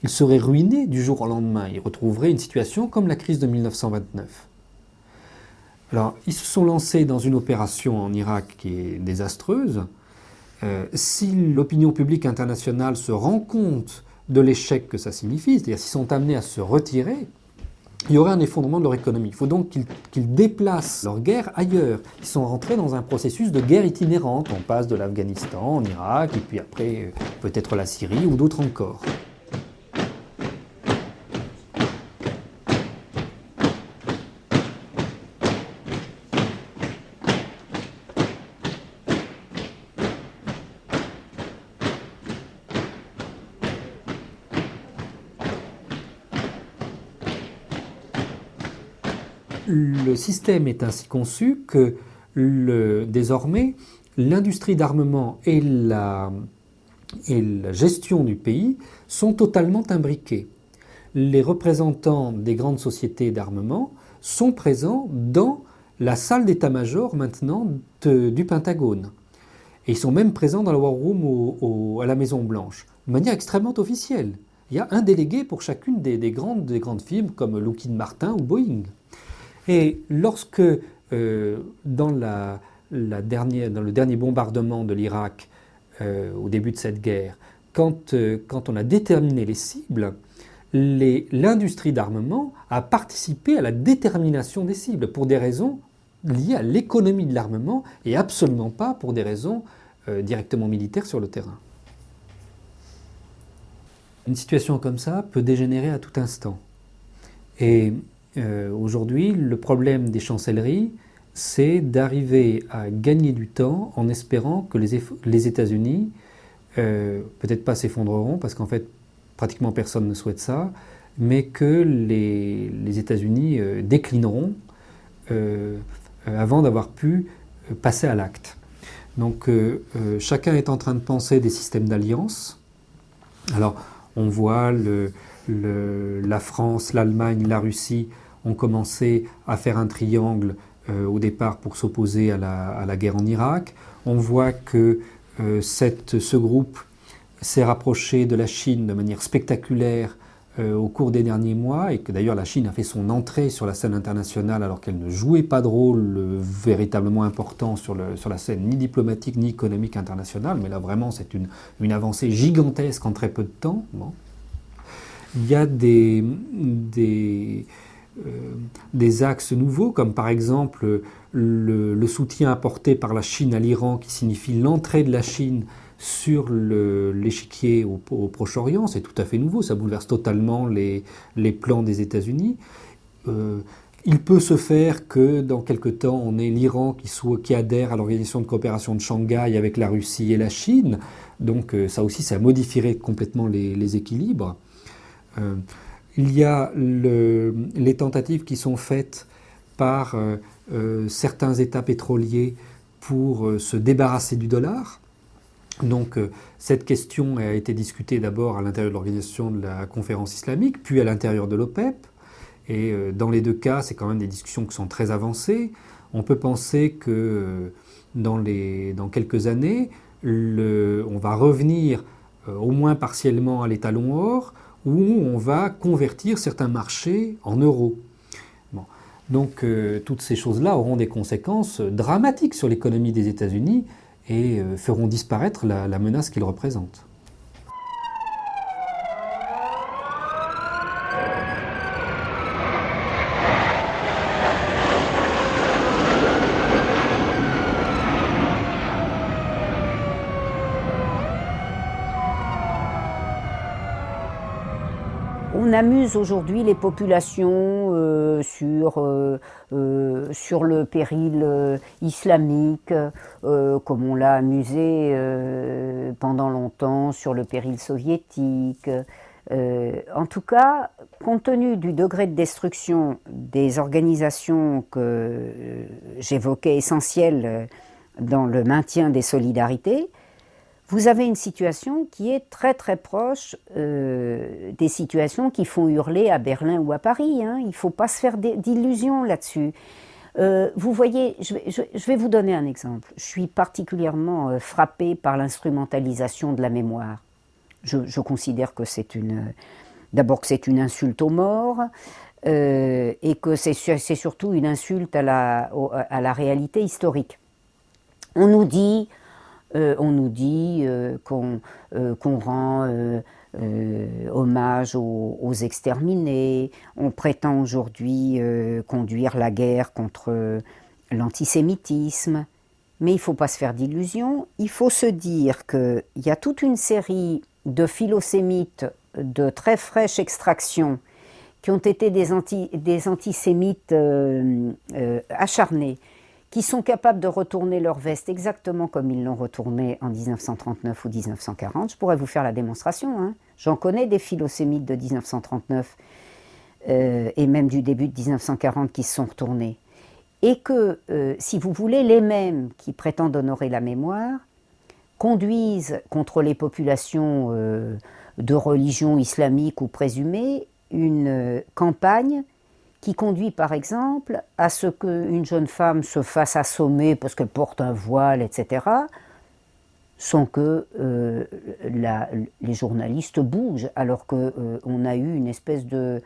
ils seraient ruinés du jour au lendemain. Ils retrouveraient une situation comme la crise de 1929. Alors, ils se sont lancés dans une opération en Irak qui est désastreuse. Si l'opinion publique internationale se rend compte de l'échec que ça signifie, c'est-à-dire s'ils sont amenés à se retirer, il y aurait un effondrement de leur économie. Il faut donc qu'ils déplacent leur guerre ailleurs. Ils sont rentrés dans un processus de guerre itinérante. On passe de l'Afghanistan en Irak, et puis après peut-être la Syrie ou d'autres encore. Le système est ainsi conçu que désormais l'industrie d'armement et et la gestion du pays sont totalement imbriqués. Les représentants des grandes sociétés d'armement sont présents dans la salle d'état-major maintenant du Pentagone. Et ils sont même présents dans la War Room à la Maison-Blanche, de manière extrêmement officielle. Il y a un délégué pour chacune des grandes firmes comme Lockheed Martin ou Boeing. Et lorsque, dans le dernier bombardement de l'Irak, au début de cette guerre, quand on a déterminé les cibles, l'industrie d'armement a participé à la détermination des cibles pour des raisons liées à l'économie de l'armement et absolument pas pour des raisons directement militaires sur le terrain. Une situation comme ça peut dégénérer à tout instant. Et aujourd'hui, le problème des chancelleries, c'est d'arriver à gagner du temps en espérant que les États-Unis, peut-être pas s'effondreront, parce qu'en fait, pratiquement personne ne souhaite ça, mais que les États-Unis déclineront avant d'avoir pu passer à l'acte. Donc chacun est en train de penser des systèmes d'alliance. Alors on voit la France, l'Allemagne, la Russie ont commencé à faire un triangle au départ pour s'opposer à la guerre en Irak. On voit que ce groupe s'est rapproché de la Chine de manière spectaculaire au cours des derniers mois, et que d'ailleurs la Chine a fait son entrée sur la scène internationale alors qu'elle ne jouait pas de rôle véritablement important sur la scène ni diplomatique ni économique internationale, mais là vraiment c'est une avancée gigantesque en très peu de temps. Bon. Il y a des axes nouveaux, comme par exemple le soutien apporté par la Chine à l'Iran, qui signifie l'entrée de la Chine sur l'échiquier au Proche-Orient. C'est tout à fait nouveau, ça bouleverse totalement les plans des États-Unis. Il peut se faire que dans quelque temps, on ait l'Iran qui adhère à l'Organisation de coopération de Shanghai avec la Russie et la Chine. Donc ça aussi, ça modifierait complètement les équilibres. Il y a les tentatives qui sont faites par certains États pétroliers pour se débarrasser du dollar. Donc cette question a été discutée d'abord à l'intérieur de l'organisation de la conférence islamique, puis à l'intérieur de l'OPEP. Et dans les deux cas, c'est quand même des discussions qui sont très avancées. On peut penser que dans quelques années, on va revenir au moins partiellement à l'étalon or, où on va convertir certains marchés en euros. Bon. Donc toutes ces choses-là auront des conséquences dramatiques sur l'économie des États-Unis et feront disparaître la menace qu'ils représentent. On amuse aujourd'hui les populations sur le péril islamique, comme on l'a amusé pendant longtemps sur le péril soviétique. En tout cas, compte tenu du degré de destruction des organisations que j'évoquais essentielles dans le maintien des solidarités, vous avez une situation qui est très très proche des situations qui font hurler à Berlin ou à Paris. Hein. Il ne faut pas se faire d'illusions là-dessus. Vous voyez, je vais vous donner un exemple. Je suis particulièrement frappée par l'instrumentalisation de la mémoire. Je considère que d'abord que c'est une insulte aux morts et que c'est surtout une insulte à la réalité historique. On nous dit qu'on rend hommage aux exterminés, on prétend aujourd'hui conduire la guerre contre l'antisémitisme, mais il ne faut pas se faire d'illusions, il faut se dire qu'il y a toute une série de philosémites de très fraîche extraction qui ont été des antisémites acharnés, qui sont capables de retourner leur veste exactement comme ils l'ont retourné en 1939 ou 1940. Je pourrais vous faire la démonstration. Hein. J'en connais des philosémites de 1939 et même du début de 1940 qui se sont retournés. Et que, si vous voulez, les mêmes qui prétendent honorer la mémoire conduisent contre les populations de religion islamique ou présumée une campagne qui conduit par exemple à ce qu'une jeune femme se fasse assommer parce qu'elle porte un voile, etc., sans que les journalistes bougent, alors qu'on a eu une espèce de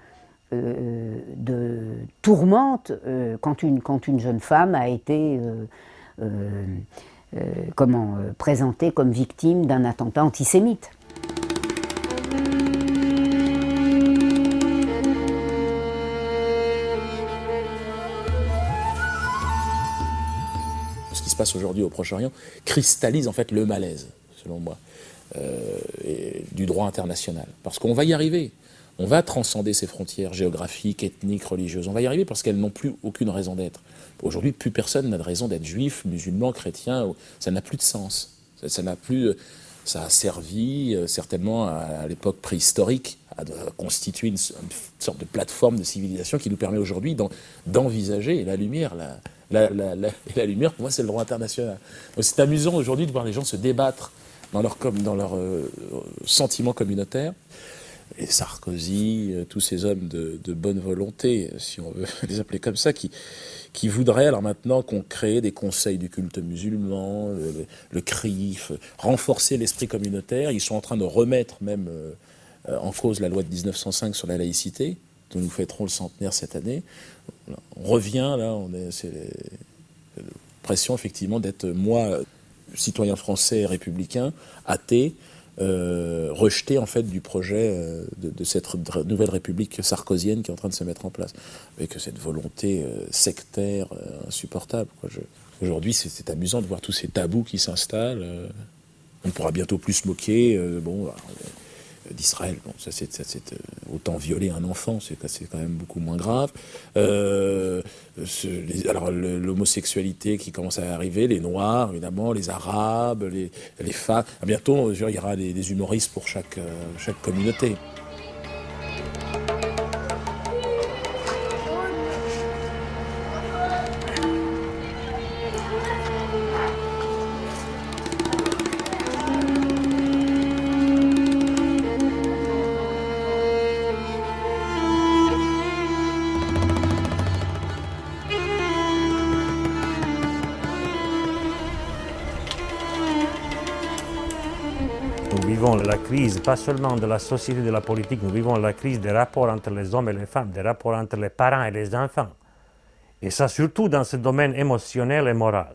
tourmente quand une jeune femme a été présentée comme victime d'un attentat antisémite. Ce qui se passe aujourd'hui au Proche-Orient cristallise en fait le malaise, selon moi, du droit international. Parce qu'on va y arriver. On va transcender ces frontières géographiques, ethniques, religieuses. On va y arriver parce qu'elles n'ont plus aucune raison d'être. Aujourd'hui, plus personne n'a de raison d'être juif, musulman, chrétien. Ça n'a plus de sens. Ça a servi certainement à l'époque préhistorique à constituer une sorte de plateforme de civilisation qui nous permet aujourd'hui d'envisager la lumière. La lumière, pour moi, c'est le droit international. Donc, c'est amusant aujourd'hui de voir les gens se débattre dans leur sentiment communautaire. Et Sarkozy, tous ces hommes de bonne volonté, si on veut les appeler comme ça, qui voudraient alors maintenant qu'on crée des conseils du culte musulman, le CRIF, renforcer l'esprit communautaire. Ils sont en train de remettre même en cause la loi de 1905 sur la laïcité, dont nous fêterons le centenaire cette année. On revient, là, c'est l'impression effectivement d'être, moi, citoyen français républicain, athée, rejeté en fait du projet de cette nouvelle république sarkozienne qui est en train de se mettre en place, avec cette volonté sectaire insupportable, quoi. Aujourd'hui, c'est amusant de voir tous ces tabous qui s'installent. On ne pourra bientôt plus se moquer d'Israël. Bon, ça c'est autant violer un enfant, c'est quand même beaucoup moins grave. Alors l'homosexualité qui commence à arriver, les Noirs évidemment, les Arabes, les femmes. Bientôt, il y aura des humoristes pour chaque communauté. Nous vivons la crise, pas seulement de la société, de la politique, nous vivons la crise des rapports entre les hommes et les femmes, des rapports entre les parents et les enfants. Et ça surtout dans ce domaine émotionnel et moral.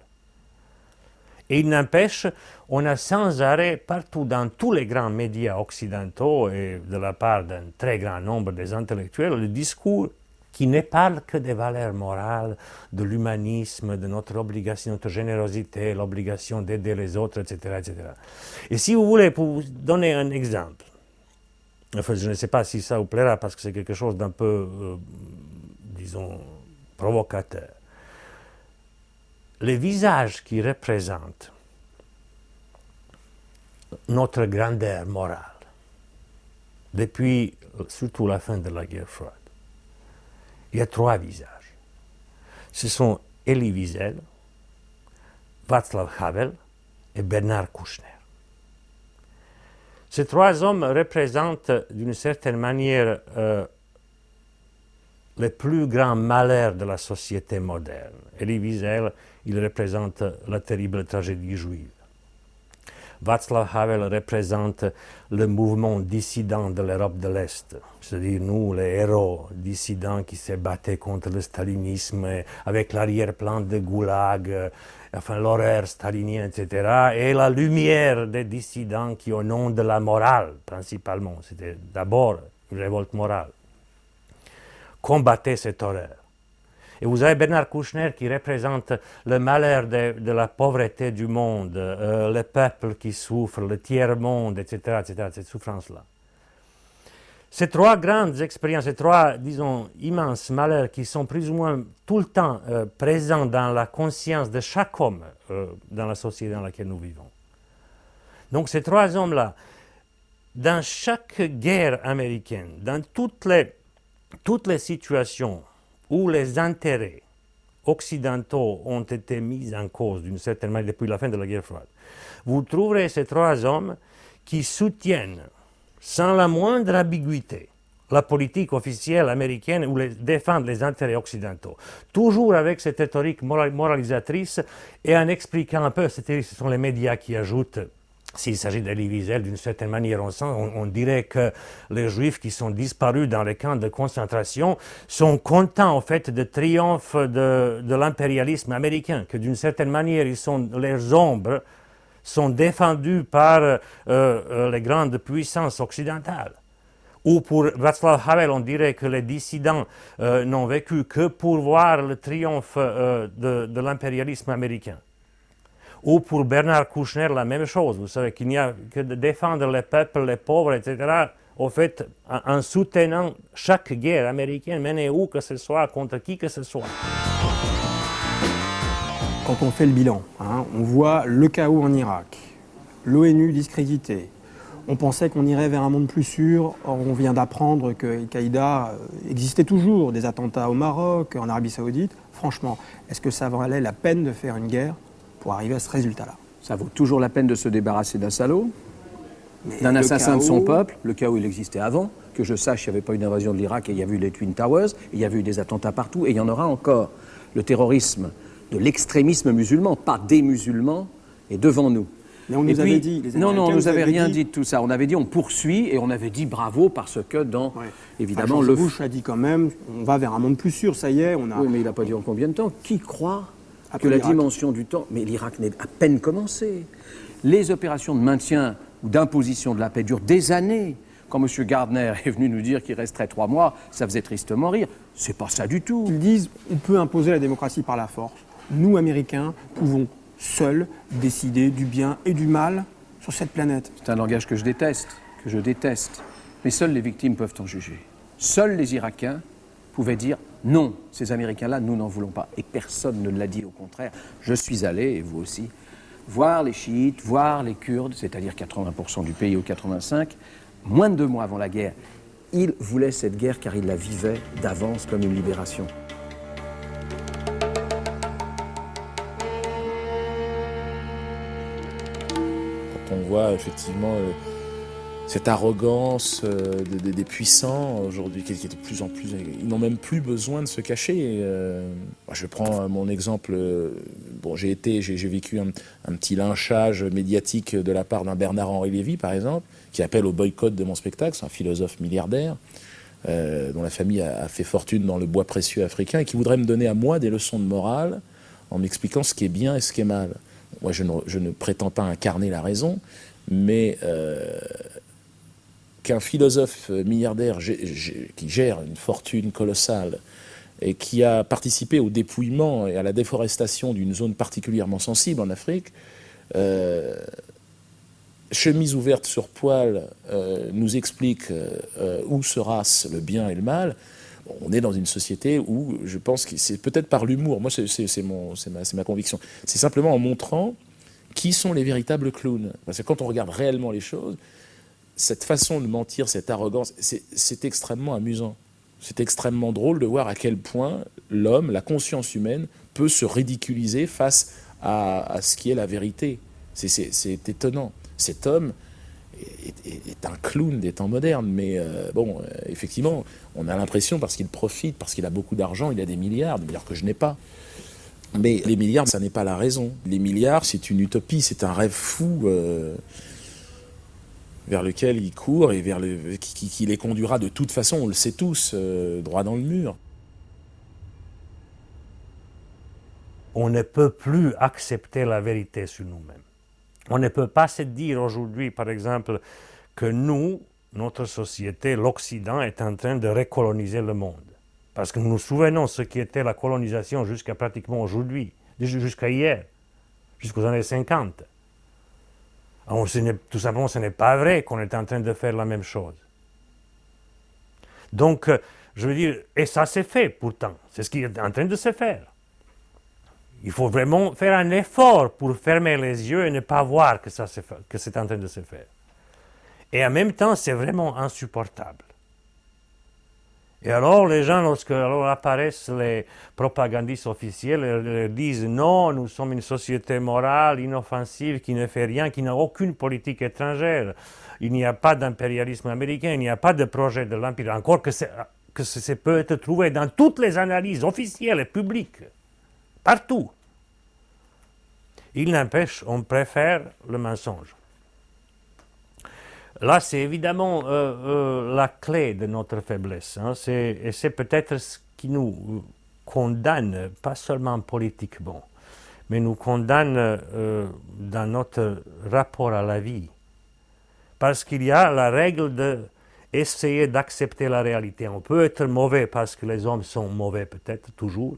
Et il n'empêche, on a sans arrêt partout dans tous les grands médias occidentaux et de la part d'un très grand nombre des intellectuels, le discours qui ne parle que des valeurs morales, de l'humanisme, de notre obligation, notre générosité, l'obligation d'aider les autres, etc., etc. Et si vous voulez, pour vous donner un exemple, enfin, je ne sais pas si ça vous plaira parce que c'est quelque chose d'un peu, disons, provocateur. Les visages qui représentent notre grandeur morale, depuis surtout la fin de la guerre froide, il y a trois visages. Ce sont Elie Wiesel, Václav Havel et Bernard Kouchner. Ces trois hommes représentent d'une certaine manière les plus grands malheurs de la société moderne. Elie Wiesel, il représente la terrible tragédie juive. Václav Havel représente le mouvement dissident de l'Europe de l'Est, c'est-à-dire nous, les héros dissidents qui se battaient contre le stalinisme, avec l'arrière-plan de Goulag, enfin l'horreur stalinienne, etc. Et la lumière des dissidents qui, au nom de la morale, principalement, c'était d'abord une révolte morale, combattaient cette horreur. Et vous avez Bernard Kouchner qui représente le malheur de la pauvreté du monde, le peuple qui souffre, le tiers-monde, etc., cette souffrance-là. Ces trois grandes expériences, ces trois, disons, immenses malheurs qui sont plus ou moins tout le temps présents dans la conscience de chaque homme dans la société dans laquelle nous vivons. Donc ces trois hommes-là, dans chaque guerre américaine, dans toutes les situations où les intérêts occidentaux ont été mis en cause d'une certaine manière depuis la fin de la guerre froide, vous trouverez ces trois hommes qui soutiennent sans la moindre ambiguïté la politique officielle américaine ou défendent les intérêts occidentaux, toujours avec cette rhétorique moralisatrice et en expliquant un peu, ce sont les médias qui ajoutent, s'il s'agit d'Elie Wiesel, d'une certaine manière, on dirait que les Juifs qui sont disparus dans les camps de concentration sont contents en fait de triomphe de l'impérialisme américain, que d'une certaine manière, leurs ombres sont défendues par les grandes puissances occidentales. Ou pour Václav Havel, on dirait que les dissidents n'ont vécu que pour voir le triomphe de l'impérialisme américain. Ou pour Bernard Kouchner, la même chose. Vous savez qu'il n'y a que de défendre les peuples, les pauvres, etc., au fait, en soutenant chaque guerre américaine menée où que ce soit, contre qui que ce soit. Quand on fait le bilan, on voit le chaos en Irak, l'ONU discréditée. On pensait qu'on irait vers un monde plus sûr. Or, on vient d'apprendre que Al-Qaïda existait toujours, des attentats au Maroc, en Arabie Saoudite. Franchement, est-ce que ça valait la peine de faire une guerre pour arriver à ce résultat-là? Ça vaut toujours la peine de se débarrasser d'un salaud, d'un assassin de son peuple. Le chaos, il existait avant. Que je sache, il n'y avait pas une invasion de l'Irak et il y a eu les Twin Towers, et il y avait eu des attentats partout, et il y en aura encore. Le terrorisme de l'extrémisme musulman, pas des musulmans, est devant nous. Mais on nous avait dit, les Américains non, on nous avait rien dit dit de tout ça. On avait dit on poursuit et on avait dit bravo parce que dans, évidemment, enfin, Bush a dit quand même on va vers un monde plus sûr, ça y est, on a... Oui, mais il n'a pas dit en combien de temps. Qui croit que la dimension du temps... Mais l'Irak n'est à peine commencé. Les opérations de maintien ou d'imposition de la paix durent des années. Quand M. Gardner est venu nous dire qu'il resterait 3 mois, ça faisait tristement rire. C'est pas ça du tout. Ils disent on peut imposer la démocratie par la force. Nous, Américains, pouvons seuls décider du bien et du mal sur cette planète. C'est un langage que je déteste. Mais seules les victimes peuvent en juger. Seuls les Irakiens pouvaient dire non, ces Américains-là, nous n'en voulons pas. Et personne ne l'a dit, au contraire. Je suis allé, et vous aussi, voir les chiites, voir les Kurdes, c'est-à-dire 80% du pays ou 85%, moins de 2 mois avant la guerre. Ils voulaient cette guerre car ils la vivaient d'avance comme une libération. On voit effectivement cette arrogance des puissants aujourd'hui, qui est de plus en plus... Ils n'ont même plus besoin de se cacher. Je prends mon exemple. Bon, j'ai vécu un petit lynchage médiatique de la part d'un Bernard-Henri Lévy, par exemple, qui appelle au boycott de mon spectacle. C'est un philosophe milliardaire dont la famille a fait fortune dans le bois précieux africain et qui voudrait me donner à moi des leçons de morale en m'expliquant ce qui est bien et ce qui est mal. Moi, je ne prétends pas incarner la raison, mais qu'un philosophe milliardaire qui gère une fortune colossale et qui a participé au dépouillement et à la déforestation d'une zone particulièrement sensible en Afrique, chemise ouverte sur poil, nous explique où se racent le bien et le mal. On est dans une société où je pense que c'est peut-être par l'humour, moi c'est ma conviction, c'est simplement en montrant qui sont les véritables clowns. Parce que quand on regarde réellement les choses, cette façon de mentir, cette arrogance, c'est extrêmement amusant. C'est extrêmement drôle de voir à quel point l'homme, la conscience humaine, peut se ridiculiser face à ce qui est la vérité. C'est étonnant. Cet homme est un clown des temps modernes, mais effectivement, on a l'impression, parce qu'il profite, parce qu'il a beaucoup d'argent, il a des milliards que je n'ai pas. Mais les milliards, ça n'est pas la raison. Les milliards, c'est une utopie, c'est un rêve fou vers lequel il court et qui les conduira de toute façon, on le sait tous, droit dans le mur. On ne peut plus accepter la vérité sur nous-mêmes. On ne peut pas se dire aujourd'hui, par exemple, que nous, notre société, l'Occident, est en train de recoloniser le monde. Parce que nous nous souvenons ce qui était la colonisation jusqu'à pratiquement aujourd'hui, jusqu'à hier, jusqu'aux années 50. Alors, tout simplement, ce n'est pas vrai qu'on est en train de faire la même chose. Donc, je veux dire, et ça s'est fait pourtant, c'est ce qui est en train de se faire. Il faut vraiment faire un effort pour fermer les yeux et ne pas voir que c'est en train de se faire. Et en même temps, c'est vraiment insupportable. Et alors, les gens, lorsque apparaissent les propagandistes officiels, ils disent non, nous sommes une société morale, inoffensive, qui ne fait rien, qui n'a aucune politique étrangère. Il n'y a pas d'impérialisme américain, il n'y a pas de projet de l'Empire. Encore que ça peut être trouvé dans toutes les analyses officielles et publiques, partout. Il n'empêche, on préfère le mensonge. Là, c'est évidemment la clé de notre faiblesse. Hein. Et c'est peut-être ce qui nous condamne, pas seulement politiquement, mais nous condamne dans notre rapport à la vie. Parce qu'il y a la règle d'essayer d'accepter la réalité. On peut être mauvais parce que les hommes sont mauvais, peut-être, toujours,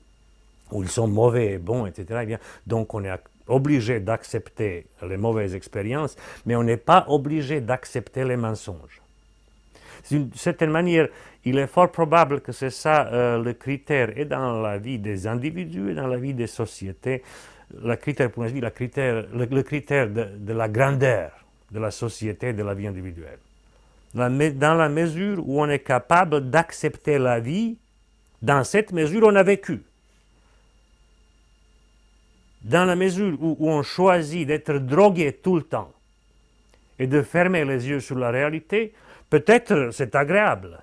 ou ils sont mauvais et bons, etc. Et bien, donc on est obligé d'accepter les mauvaises expériences, mais on n'est pas obligé d'accepter les mensonges. D'une certaine manière, il est fort probable que c'est ça le critère, et dans la vie des individus, et dans la vie des sociétés, le critère de la grandeur de la société, de la vie individuelle. Dans la mesure où on est capable d'accepter la vie, dans cette mesure on a vécu. Dans la mesure où on choisit d'être drogué tout le temps et de fermer les yeux sur la réalité, peut-être c'est agréable,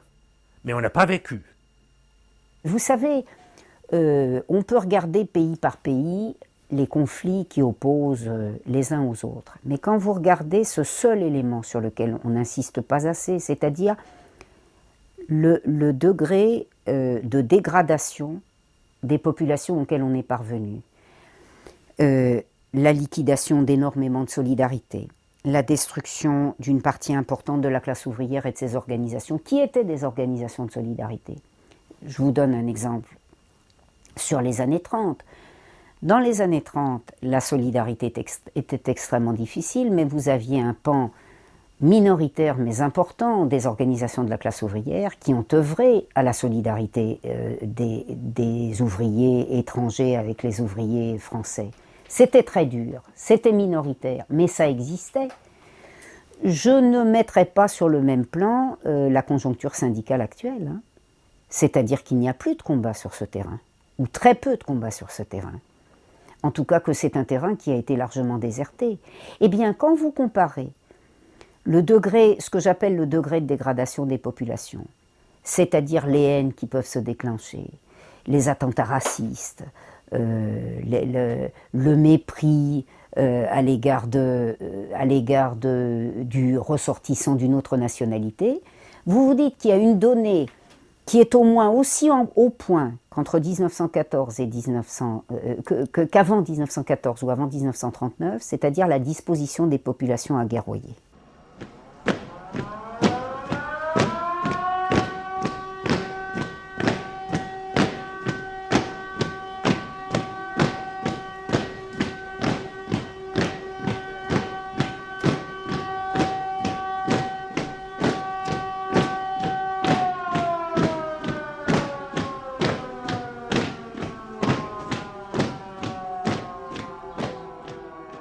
mais on n'a pas vécu. Vous savez, on peut regarder pays par pays les conflits qui opposent les uns aux autres. Mais quand vous regardez ce seul élément sur lequel on n'insiste pas assez, c'est-à-dire le degré de dégradation des populations auxquelles on est parvenu, la liquidation d'énormément de solidarité, la destruction d'une partie importante de la classe ouvrière et de ses organisations, qui étaient des organisations de solidarité. Je vous donne un exemple sur les années 30. Dans les années 30, la solidarité était extrêmement difficile, mais vous aviez un pan minoritaire mais important des organisations de la classe ouvrière qui ont œuvré à la solidarité des ouvriers étrangers avec les ouvriers français. C'était très dur, c'était minoritaire, mais ça existait. Je ne mettrai pas sur le même plan la conjoncture syndicale actuelle, hein. C'est-à-dire qu'il n'y a plus de combat sur ce terrain, ou très peu de combat sur ce terrain. En tout cas que c'est un terrain qui a été largement déserté. Eh bien, quand vous comparez le degré, ce que j'appelle le degré de dégradation des populations, c'est-à-dire les haines qui peuvent se déclencher, les attentats racistes, le mépris à l'égard du ressortissant d'une autre nationalité, vous vous dites qu'il y a une donnée qui est au moins aussi au point qu'entre 1914 et qu'avant 1914 ou avant 1939, c'est-à-dire la disposition des populations à guerroyer.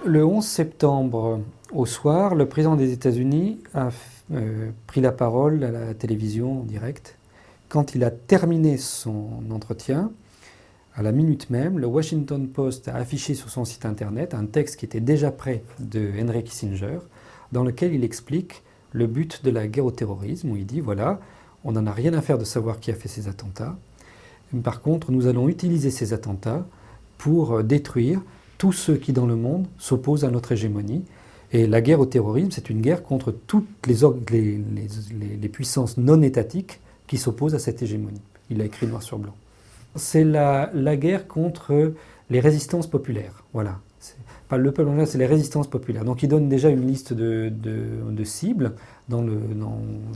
Le 11 septembre, au soir, le président des États-Unis a pris la parole à la télévision en direct. Quand il a terminé son entretien, à la minute même, le Washington Post a affiché sur son site internet un texte qui était déjà prêt de Henry Kissinger, dans lequel il explique le but de la guerre au terrorisme, où il dit, voilà, on n'en a rien à faire de savoir qui a fait ces attentats. Par contre, nous allons utiliser ces attentats pour détruire tous ceux qui, dans le monde, s'opposent à notre hégémonie. Et la guerre au terrorisme, c'est une guerre contre toutes les puissances non étatiques qui s'opposent à cette hégémonie. Il l'a écrit noir sur blanc. C'est la guerre contre les résistances populaires. Voilà. Pas le peuple en général, c'est les résistances populaires. Donc il donne déjà une liste de cibles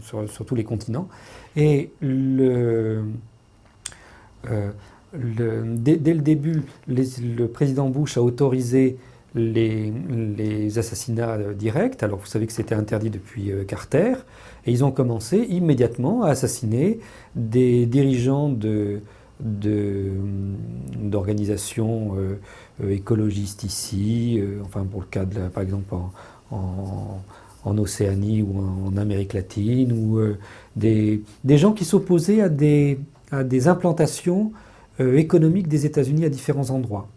sur tous les continents. Et dès le début, le président Bush a autorisé les assassinats directs. Alors vous savez que c'était interdit depuis Carter. Et ils ont commencé immédiatement à assassiner des dirigeants d'organisations écologistes ici, enfin pour le cas par exemple en Océanie ou en Amérique latine, ou des gens qui s'opposaient à des implantations économiques des États-Unis à différents endroits.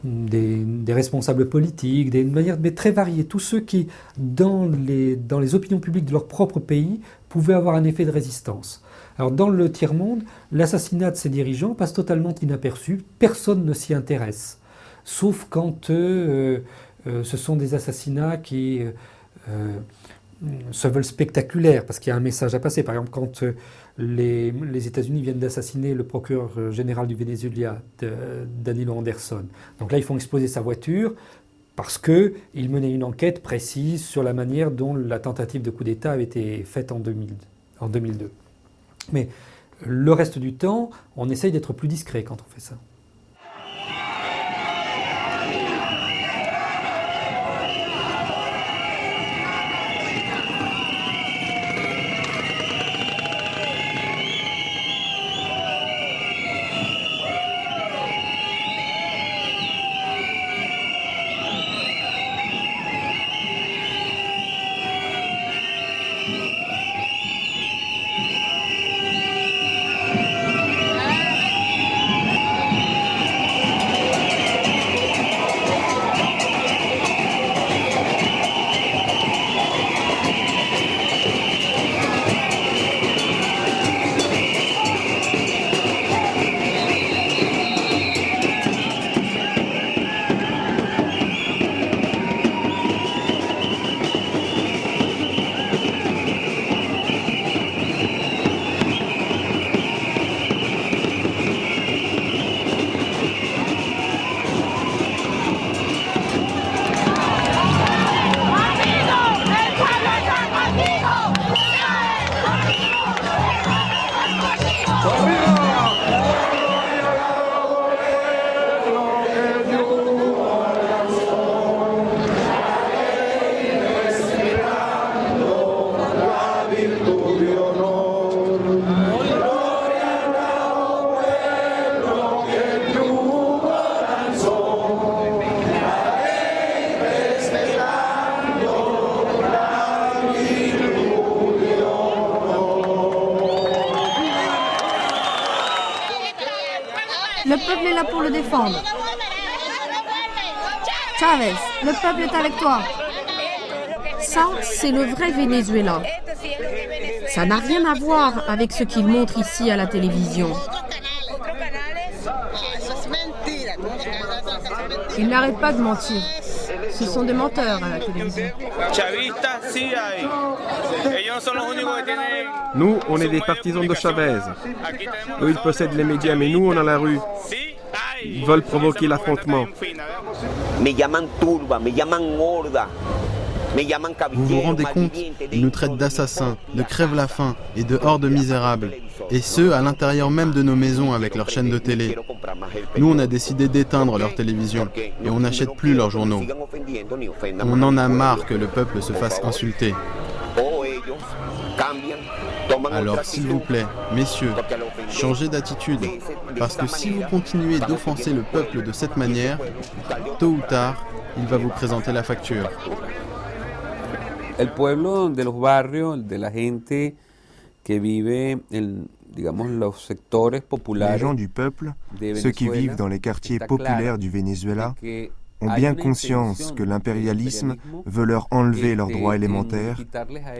Des responsables politiques, de manière très variée, tous ceux qui, dans les opinions publiques de leur propre pays, pouvaient avoir un effet de résistance. Alors dans le tiers-monde, l'assassinat de ces dirigeants passe totalement inaperçu, personne ne s'y intéresse, sauf quand ce sont des assassinats qui se veulent spectaculaires, parce qu'il y a un message à passer. Par exemple, quand les États-Unis viennent d'assassiner le procureur général du Venezuela, Danilo Anderson. Donc là, ils font exploser sa voiture parce qu'ils menaient une enquête précise sur la manière dont la tentative de coup d'État avait été faite en 2002. Mais le reste du temps, on essaye d'être plus discret quand on fait ça. Le peuple est là pour le défendre. Chavez, le peuple est avec toi. Ça, c'est le vrai Venezuela. Ça n'a rien à voir avec ce qu'ils montrent ici à la télévision. Ils n'arrêtent pas de mentir. Ce sont des menteurs à la télévision. Nous, on est des partisans de Chavez. Eux, ils possèdent les médias, mais nous, on a la rue. Ils veulent provoquer l'affrontement. Vous vous rendez compte? Ils nous traitent d'assassins, de crève-la-faim et de hordes misérables. Et ce, à l'intérieur même de nos maisons avec leurs chaînes de télé. Nous, on a décidé d'éteindre leur télévision et on n'achète plus leurs journaux. On en a marre que le peuple se fasse insulter. Alors, s'il vous plaît, messieurs, changez d'attitude. Parce que si vous continuez d'offenser le peuple de cette manière, tôt ou tard, il va vous présenter la facture. El pueblo de los barrios, de la gente que vive en, digamos, los sectores populares. Les gens du peuple, ceux qui vivent dans les quartiers populaires du Venezuela, ont bien conscience que l'impérialisme veut leur enlever leurs droits élémentaires,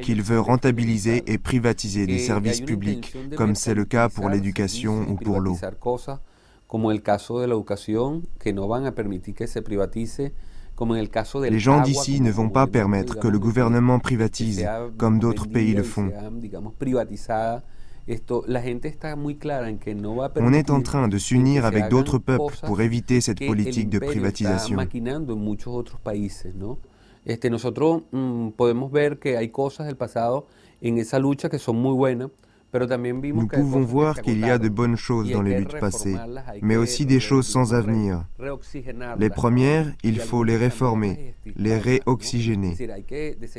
qu'il veut rentabiliser et privatiser des services publics, comme c'est le cas pour l'éducation ou pour l'eau. Les gens d'ici ne vont pas permettre que le gouvernement privatise, comme d'autres pays le font. On est en train de s'unir avec d'autres peuples pour éviter cette politique de privatisation. Nous pouvons voir qu'il y a de bonnes choses dans les luttes passées, mais aussi des choses sans avenir. Les premières, il faut les réformer, les réoxygéner.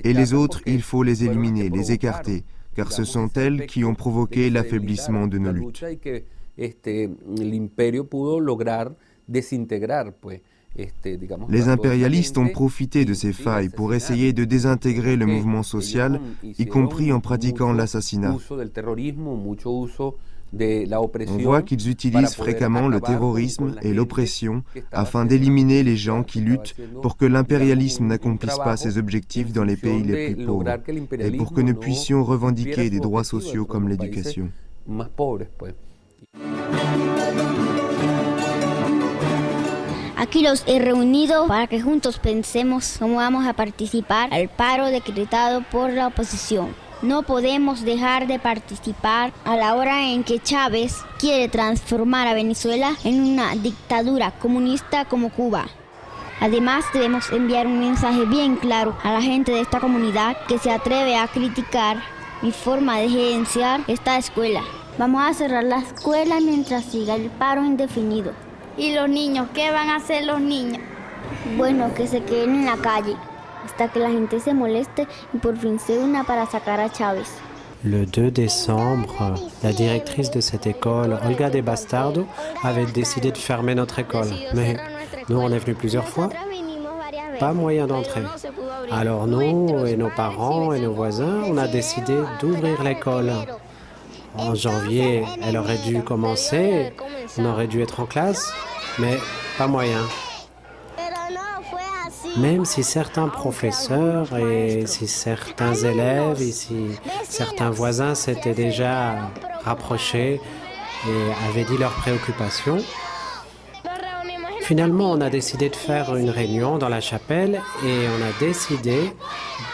Et les autres, il faut les éliminer, les écarter, car ce sont elles qui ont provoqué l'affaiblissement de nos luttes. Les impérialistes ont profité de ces failles pour essayer de désintégrer le mouvement social, y compris en pratiquant l'assassinat. On voit qu'ils utilisent fréquemment le terrorisme et l'oppression afin d'éliminer les gens qui luttent pour que l'impérialisme n'accomplisse pas ses objectifs dans les pays les plus pauvres et pour que nous puissions revendiquer des droits sociaux comme l'éducation. Aquí los he reunido para que juntos pensemos cómo vamos a participar al paro decretado por la oposición. No podemos dejar de participar a la hora en que Chávez quiere transformar a Venezuela en una dictadura comunista como Cuba. Además, debemos enviar un mensaje bien claro a la gente de esta comunidad que se atreve a criticar mi forma de gerenciar esta escuela. Vamos a cerrar la escuela mientras siga el paro indefinido. ¿Y los niños? ¿Qué van a hacer los niños? Bueno, que se queden en la calle hasta que la gente se moleste y por fin se una para sacar a Chávez. Le 2 décembre, la directrice de cette école, Olga de Bastardo, avait décidé de fermer notre école. Mais nous, on est venus plusieurs fois. Pas moyen d'entrer. Alors nous et nos parents et nos voisins, on a décidé d'ouvrir l'école. En janvier, elle aurait dû commencer, on aurait dû être en classe, mais pas moyen. Même si certains professeurs et si certains élèves et si certains voisins s'étaient déjà rapprochés et avaient dit leurs préoccupations, finalement on a décidé de faire une réunion dans la chapelle et on a décidé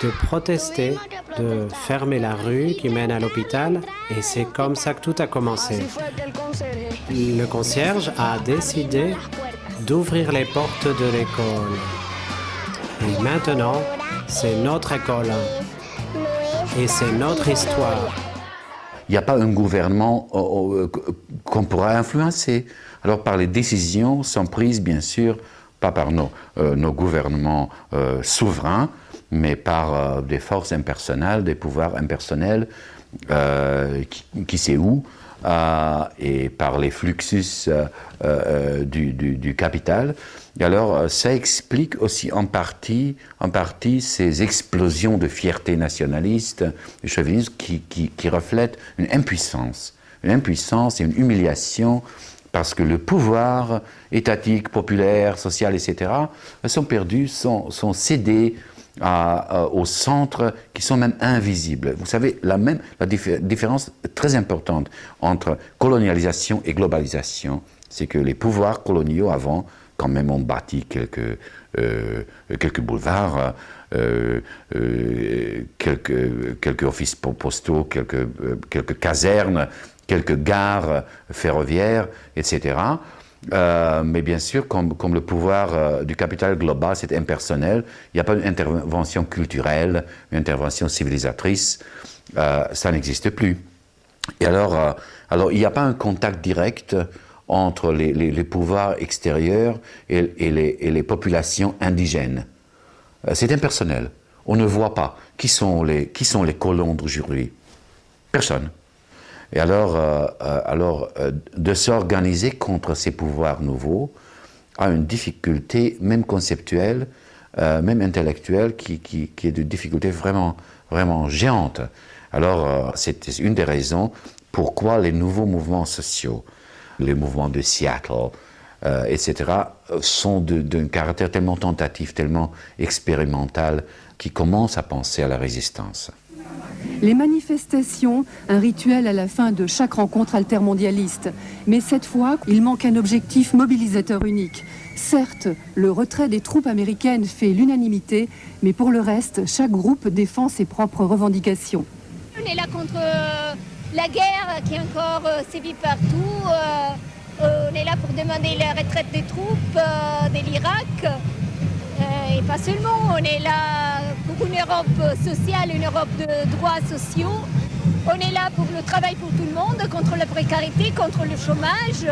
de protester, de fermer la rue qui mène à l'hôpital et c'est comme ça que tout a commencé. Le concierge a décidé d'ouvrir les portes de l'école. Et maintenant, c'est notre école et c'est notre histoire. Il n'y a pas un gouvernement qu'on pourra influencer. Alors par les décisions sont prises, bien sûr, pas par nos gouvernements souverains, mais par des forces impersonnelles, des pouvoirs impersonnels, qui sait où, et par les fluxus du capital. Et alors, ça explique aussi en partie ces explosions de fierté nationaliste, de chauvinisme qui reflètent une impuissance et une humiliation parce que le pouvoir étatique, populaire, social, etc. sont perdus, sont cédés aux centres qui sont même invisibles. Vous savez, la différence très importante entre colonialisation et globalisation, c'est que les pouvoirs coloniaux avant, quand même, ont bâti quelques boulevards, quelques offices postaux, quelques casernes, quelques gares ferroviaires, etc. Mais bien sûr, comme le pouvoir du capital global, c'est impersonnel, il n'y a pas d'intervention culturelle, une intervention civilisatrice, ça n'existe plus. Et alors il n'y a pas un contact direct entre les pouvoirs extérieurs et les populations indigènes. C'est impersonnel. On ne voit pas qui sont les colons d'aujourd'hui. Personne. Et alors de s'organiser contre ces pouvoirs nouveaux a une difficulté, même conceptuelle, même intellectuelle, qui est de difficulté vraiment, vraiment géante. Alors c'est une des raisons pourquoi les nouveaux mouvements sociaux, les mouvements de Seattle, etc., sont d'un caractère tellement tentatif, tellement expérimental, qui commencent à penser à la résistance. Les manifestations, un rituel à la fin de chaque rencontre altermondialiste. Mais cette fois, il manque un objectif mobilisateur unique. Certes, le retrait des troupes américaines fait l'unanimité, mais pour le reste, chaque groupe défend ses propres revendications. On est là contre la guerre qui encore sévit partout. On est là pour demander la retraite des troupes de l'Irak. Et pas seulement, on est là pour une Europe sociale, une Europe de droits sociaux. On est là pour le travail pour tout le monde, contre la précarité, contre le chômage.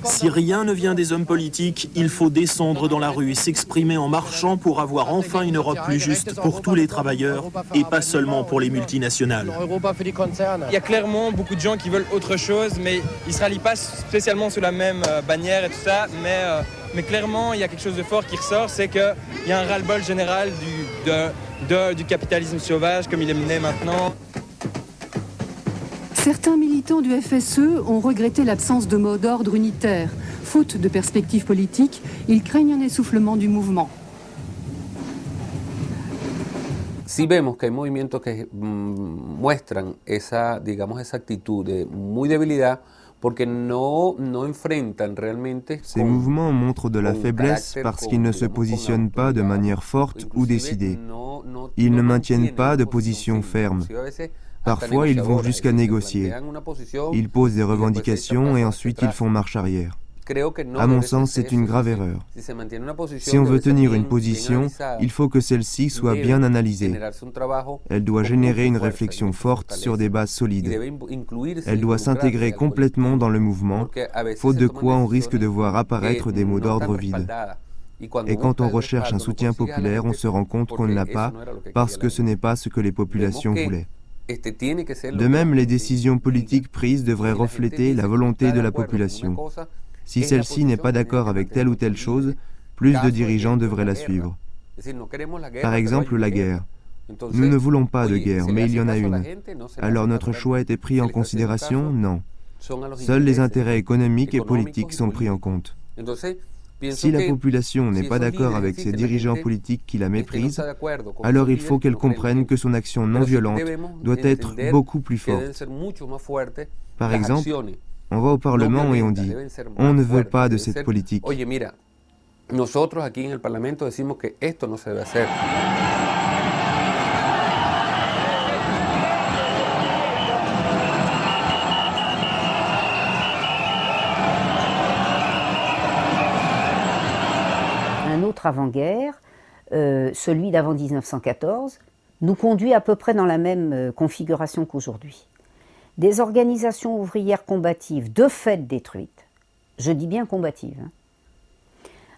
Si rien ne vient des hommes politiques, il faut descendre dans la rue et s'exprimer en marchant pour avoir enfin une Europe plus juste pour tous les travailleurs et pas seulement pour les multinationales. Il y a clairement beaucoup de gens qui veulent autre chose, mais ils ne se rallient pas spécialement sous la même bannière et tout ça, mais mais clairement, il y a quelque chose de fort qui ressort, c'est qu'il y a un ras-le-bol général du capitalisme sauvage comme il est mené maintenant. Certains militants du FSE ont regretté l'absence de mot d'ordre unitaire. Faute de perspectives politiques, ils craignent un essoufflement du mouvement. Sí vemos que hay movimientos que muestran esa, digamos, esa actitud de muy debilidad porque no enfrentan realmente. Ces mouvements montrent de la faiblesse parce qu'ils ne se positionnent pas de manière forte ou décidée. Ils ne maintiennent pas de position ferme. Parfois, ils vont jusqu'à négocier. Ils posent des revendications et ensuite ils font marche arrière. À mon sens, c'est une grave erreur. Si on veut tenir une position, il faut que celle-ci soit bien analysée. Elle doit générer une réflexion forte sur des bases solides. Elle doit s'intégrer complètement dans le mouvement, faute de quoi on risque de voir apparaître des mots d'ordre vides. Et quand on recherche un soutien populaire, on se rend compte qu'on ne l'a pas parce que ce n'est pas ce que les populations voulaient. De même, les décisions politiques prises devraient refléter la volonté de la population. Si celle-ci n'est pas d'accord avec telle ou telle chose, plus de dirigeants devraient la suivre. Par exemple, la guerre. Nous ne voulons pas de guerre, mais il y en a une. Alors notre choix a été pris en considération? Non. Seuls les intérêts économiques et politiques sont pris en compte. Si la population n'est pas d'accord avec ses dirigeants politiques qui la méprisent, alors il faut qu'elle comprenne que son action non violente doit être beaucoup plus forte. Par exemple, on va au Parlement et on dit « On ne veut pas de cette politique ». Nosotros aquí en el Parlamento decimos que esto no se debe hacer. Un autre avant-guerre, celui d'avant 1914, nous conduit à peu près dans la même configuration qu'aujourd'hui. Des organisations ouvrières combatives de fait détruites, je dis bien combatives, hein.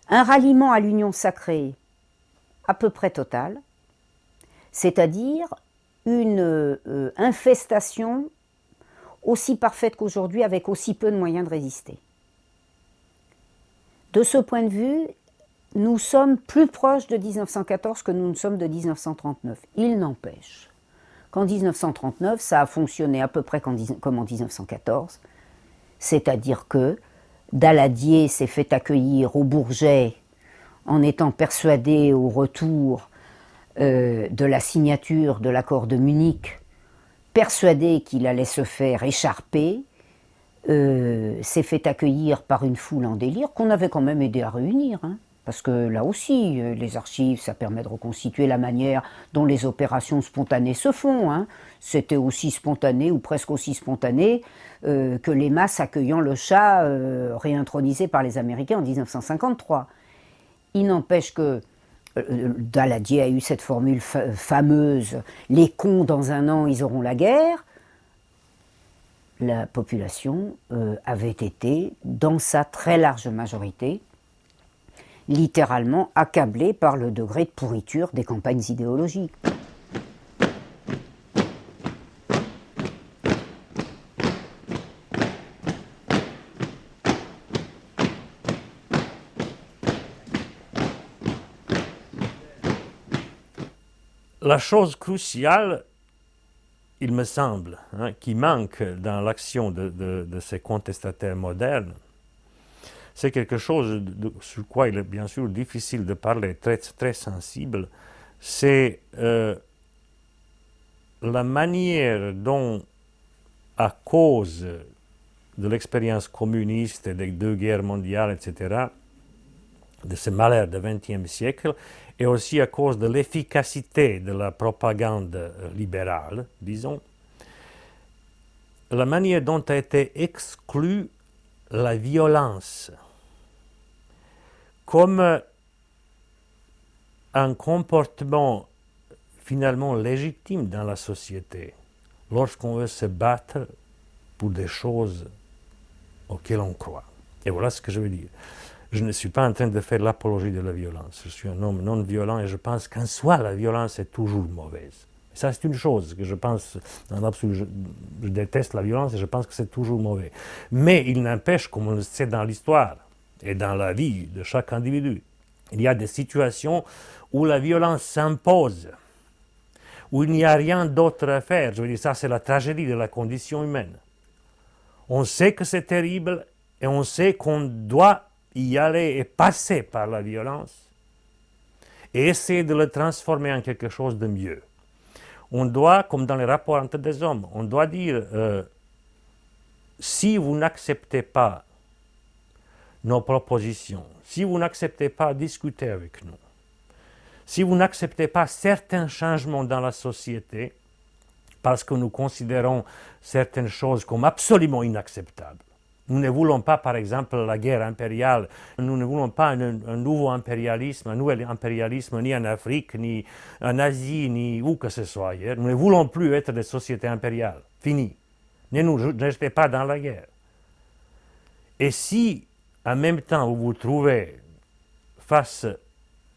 Un ralliement à l'union sacrée à peu près total, c'est-à-dire une infestation aussi parfaite qu'aujourd'hui avec aussi peu de moyens de résister. De ce point de vue, nous sommes plus proches de 1914 que nous ne sommes de 1939. Il n'empêche qu'en 1939, ça a fonctionné à peu près comme en 1914, c'est-à-dire que Daladier s'est fait accueillir au Bourget en étant persuadé au retour de la signature de l'accord de Munich, persuadé qu'il allait se faire écharper, s'est fait accueillir par une foule en délire qu'on avait quand même aidé à réunir, hein. Parce que là aussi, les archives, ça permet de reconstituer la manière dont les opérations spontanées se font, hein. C'était aussi spontané, ou presque aussi spontané, que les masses accueillant le Shah réintronisé par les Américains en 1953. Il n'empêche que Daladier a eu cette formule fameuse « les cons dans un an, ils auront la guerre ». La population avait été, dans sa très large majorité, littéralement accablée par le degré de pourriture des campagnes idéologiques. La chose cruciale, il me semble, hein, qui manque dans l'action de ces contestataires modernes, c'est quelque chose sur quoi il est bien sûr difficile de parler, très, très sensible, c'est la manière dont, à cause de l'expérience communiste, des deux guerres mondiales, etc., de ce malheur du XXe siècle, et aussi à cause de l'efficacité de la propagande libérale, disons, la manière dont a été exclue la violence comme un comportement finalement légitime dans la société, lorsqu'on veut se battre pour des choses auxquelles on croit. Et voilà ce que je veux dire. Je ne suis pas en train de faire l'apologie de la violence. Je suis un homme non violent et je pense qu'en soi, la violence est toujours mauvaise. Ça, c'est une chose que je pense, dans l'absolu, je déteste la violence et je pense que c'est toujours mauvais. Mais il n'empêche, comme on le sait dans l'histoire, et dans la vie de chaque individu. Il y a des situations où la violence s'impose, où il n'y a rien d'autre à faire. Je veux dire, ça c'est la tragédie de la condition humaine. On sait que c'est terrible et on sait qu'on doit y aller et passer par la violence et essayer de le transformer en quelque chose de mieux. On doit, comme dans les rapports entre des hommes, on doit dire si vous n'acceptez pas nos propositions, si vous n'acceptez pas discuter avec nous, si vous n'acceptez pas certains changements dans la société, parce que nous considérons certaines choses comme absolument inacceptables. Nous ne voulons pas, par exemple, la guerre impériale, nous ne voulons pas un nouveau impérialisme, un nouvel impérialisme ni en Afrique, ni en Asie, ni où que ce soit ailleurs. Nous ne voulons plus être des sociétés impériales. Fini. Ne nous jetez pas dans la guerre. Et si, en même temps, vous vous trouvez face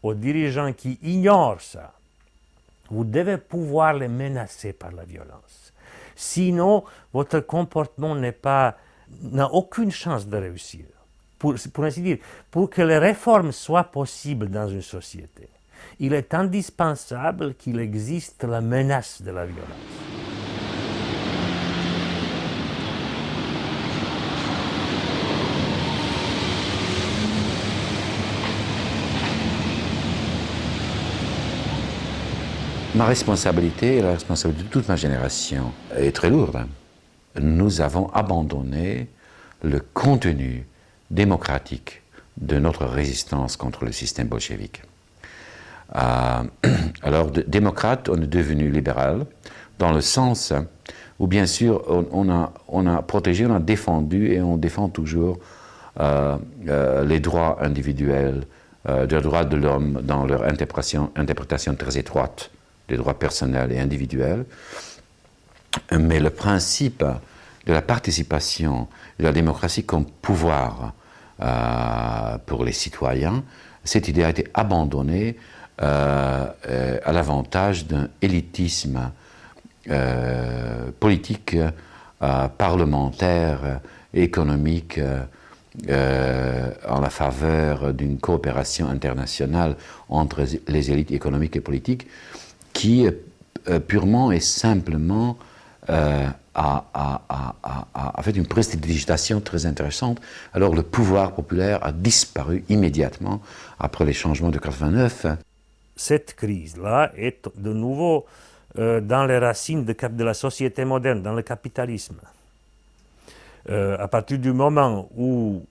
aux dirigeants qui ignorent ça, vous devez pouvoir les menacer par la violence. Sinon, votre comportement n'a aucune chance de réussir. Pour ainsi dire, pour que les réformes soient possibles dans une société, il est indispensable qu'il existe la menace de la violence. Ma responsabilité et la responsabilité de toute ma génération est très lourde. Nous avons abandonné le contenu démocratique de notre résistance contre le système bolchevique. Alors, démocrate, on est devenu libéral, dans le sens où, bien sûr, on a protégé, on a défendu et on défend toujours les droits individuels, les droits de l'homme dans leur interprétation très étroite des droits personnels et individuels. Mais le principe de la participation, de la démocratie comme pouvoir pour les citoyens, cette idée a été abandonnée à l'avantage d'un élitisme politique, parlementaire, économique, en la faveur d'une coopération internationale entre les élites économiques et politiques qui purement et simplement a fait une prestidigitation très intéressante. Alors le pouvoir populaire a disparu immédiatement après les changements de 89. Cette crise-là est de nouveau dans les racines de la société moderne, dans le capitalisme. À partir du moment où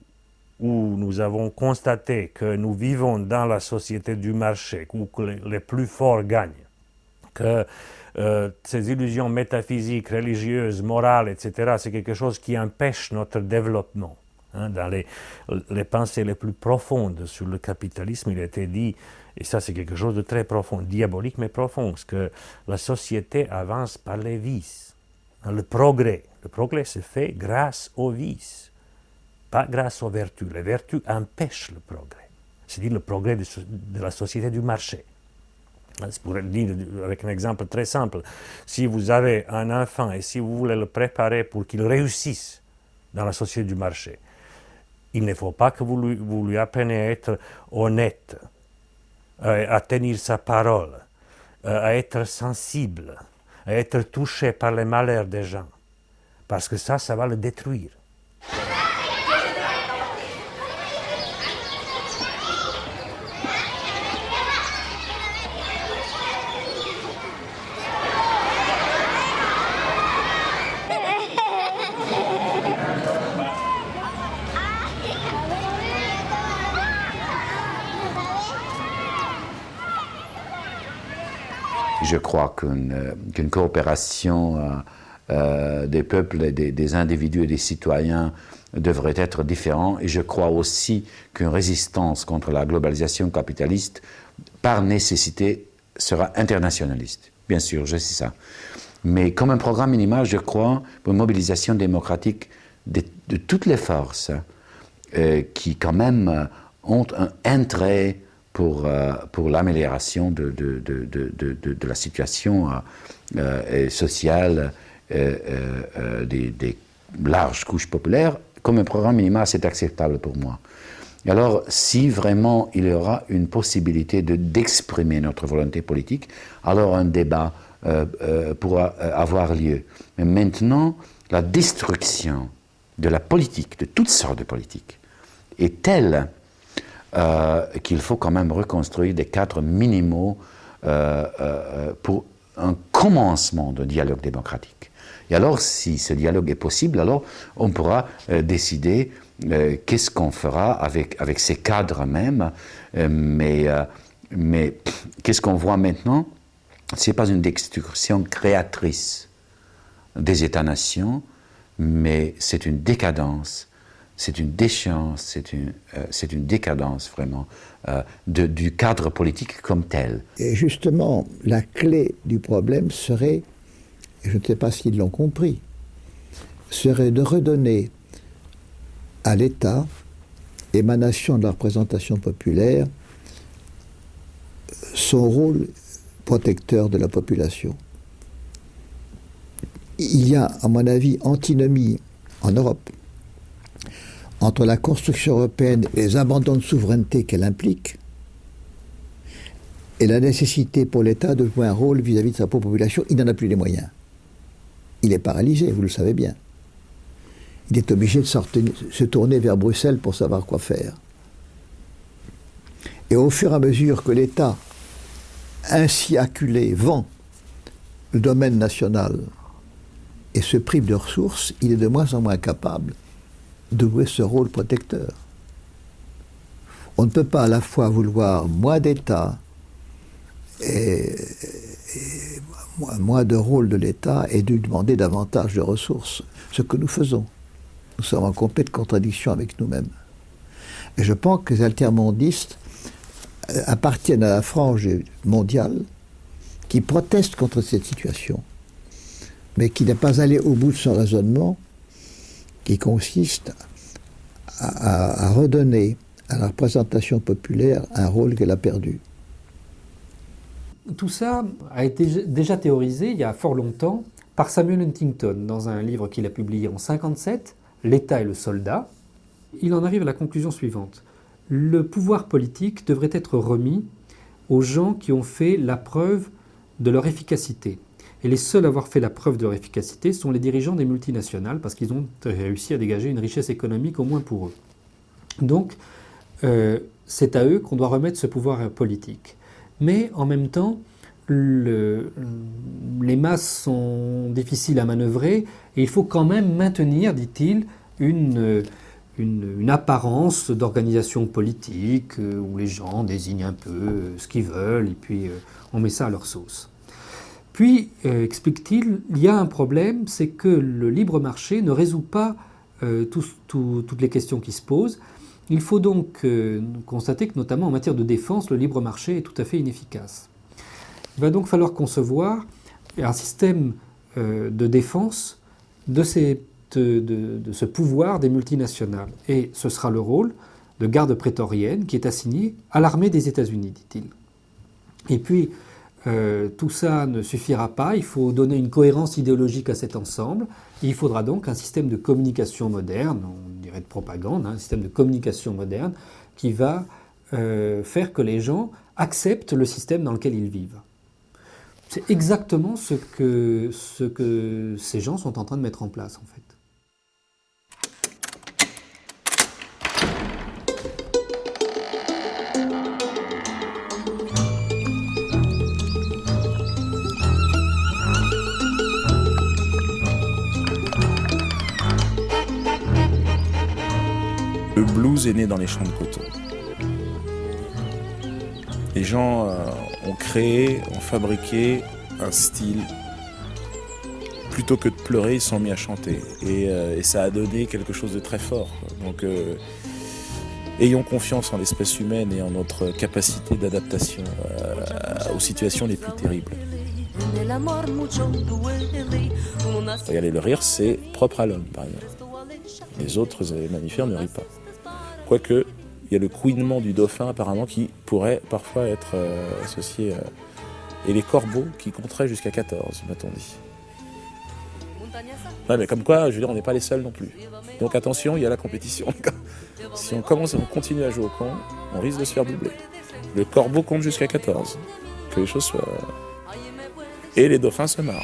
nous avons constaté que nous vivons dans la société du marché, où les plus forts gagnent, que ces illusions métaphysiques, religieuses, morales, etc., c'est quelque chose qui empêche notre développement. Dans les pensées les plus profondes sur le capitalisme, il a été dit, et ça c'est quelque chose de très profond, diabolique mais profond, que la société avance par les vices. Le progrès se fait grâce aux vices, pas grâce aux vertus. Les vertus empêchent le progrès, c'est-à-dire le progrès de la société du marché. C'est pour dire avec un exemple très simple, si vous avez un enfant et si vous voulez le préparer pour qu'il réussisse dans la société du marché, il ne faut pas que vous lui appreniez à être honnête, à tenir sa parole, à être sensible, à être touché par les malheurs des gens, parce que ça va le détruire. Je crois qu'une coopération des peuples, des individus et des citoyens devrait être différente. Et je crois aussi qu'une résistance contre la globalisation capitaliste, par nécessité, sera internationaliste. Bien sûr, je sais ça. Mais comme un programme minimal, je crois, pour une mobilisation démocratique de toutes les forces qui, quand même, ont un intérêt pour l'amélioration de la situation sociale des larges couches populaires, comme un programme minimal, c'est acceptable pour moi. Et alors, si vraiment il y aura une possibilité d'exprimer notre volonté politique, alors un débat pourra avoir lieu. Mais maintenant, la destruction de la politique, de toutes sortes de politiques, est telle qu'il faut quand même reconstruire des cadres minimaux pour un commencement de dialogue démocratique. Et alors, si ce dialogue est possible, alors on pourra décider qu'est-ce qu'on fera avec ces cadres même. Mais qu'est-ce qu'on voit maintenant? Ce n'est pas une destruction créatrice des États-nations, mais c'est une décadence, c'est une déchéance, c'est une décadence vraiment du cadre politique comme tel. Et justement, la clé du problème serait, et je ne sais pas s'ils l'ont compris, serait de redonner à l'État, émanation de la représentation populaire, son rôle protecteur de la population. Il y a, à mon avis, antinomie en Europe entre la construction européenne et les abandons de souveraineté qu'elle implique et la nécessité pour l'État de jouer un rôle vis-à-vis de sa propre population. Il n'en a plus les moyens. Il est paralysé, vous le savez bien. Il est obligé de se tourner vers Bruxelles pour savoir quoi faire. Et au fur et à mesure que l'État, ainsi acculé, vend le domaine national et se prive de ressources, il est de moins en moins capable de jouer ce rôle protecteur. On ne peut pas à la fois vouloir moins d'État et moins de rôle de l'État et lui demander davantage de ressources, ce que nous faisons. Nous sommes en complète contradiction avec nous-mêmes. Et je pense que les altermondistes appartiennent à la frange mondiale qui proteste contre cette situation, mais qui n'est pas allé au bout de son raisonnement, qui consiste à redonner à la représentation populaire un rôle qu'elle a perdu. Tout ça a été déjà théorisé il y a fort longtemps par Samuel Huntington dans un livre qu'il a publié en 1957, L'État et le soldat. Il en arrive à la conclusion suivante. Le pouvoir politique devrait être remis aux gens qui ont fait la preuve de leur efficacité. Et les seuls à avoir fait la preuve de leur efficacité sont les dirigeants des multinationales, parce qu'ils ont réussi à dégager une richesse économique au moins pour eux. Donc, c'est à eux qu'on doit remettre ce pouvoir politique. Mais en même temps, les masses sont difficiles à manœuvrer et il faut quand même maintenir, dit-il, une apparence d'organisation politique où les gens désignent un peu ce qu'ils veulent et puis on met ça à leur sauce. Puis, explique-t-il, il y a un problème, c'est que le libre marché ne résout pas toutes les questions qui se posent. Il faut donc constater que, notamment en matière de défense, le libre marché est tout à fait inefficace. Il va donc falloir concevoir un système de défense de ce pouvoir des multinationales. Et ce sera le rôle de garde prétorienne qui est assigné à l'armée des États-Unis, dit-il. Et puis, tout ça ne suffira pas, il faut donner une cohérence idéologique à cet ensemble, et il faudra donc un système de communication moderne, on dirait de propagande, un système de communication moderne qui va faire que les gens acceptent le système dans lequel ils vivent. C'est exactement ce que ces gens sont en train de mettre en place, en fait. Le blues est né dans les champs de coton. Les gens ont créé, ont fabriqué un style. Plutôt que de pleurer, ils se sont mis à chanter. Et ça a donné quelque chose de très fort. Donc, ayons confiance en l'espèce humaine et en notre capacité d'adaptation aux situations les plus terribles. Regardez, le rire, c'est propre à l'homme, par exemple. Les autres mammifères ne rient pas. Quoique, il y a le couinement du dauphin, apparemment, qui pourrait parfois être associé et les corbeaux qui compteraient jusqu'à 14, m'a-t-on dit. Ouais, mais comme quoi, je veux dire, on n'est pas les seuls non plus. Donc attention, il y a la compétition. Si on continue à jouer au con, on risque de se faire doubler. Le corbeau compte jusqu'à 14. Que les choses soient... Et les dauphins se marrent.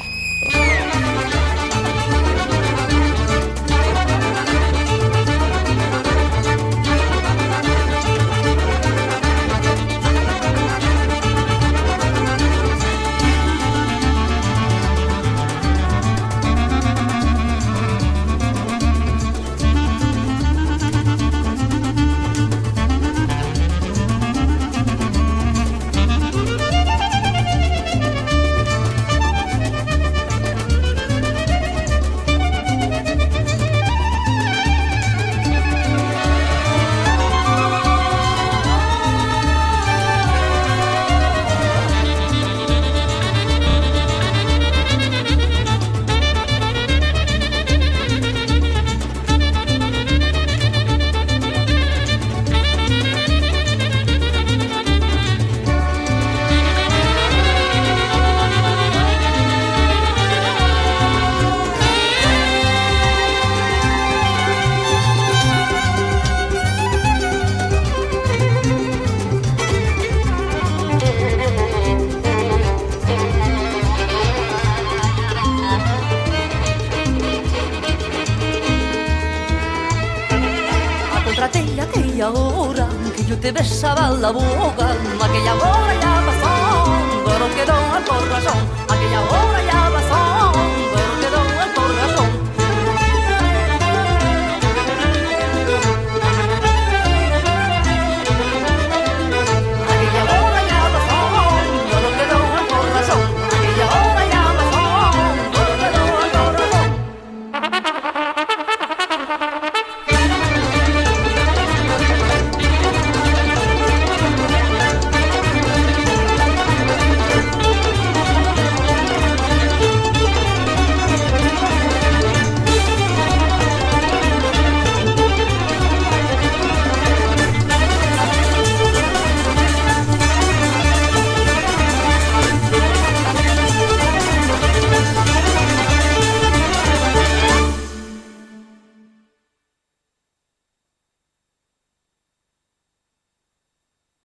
Aquella hora que yo te besaba la boca, aquella hora ya pasó, pero quedó al corazón, aquella hora ya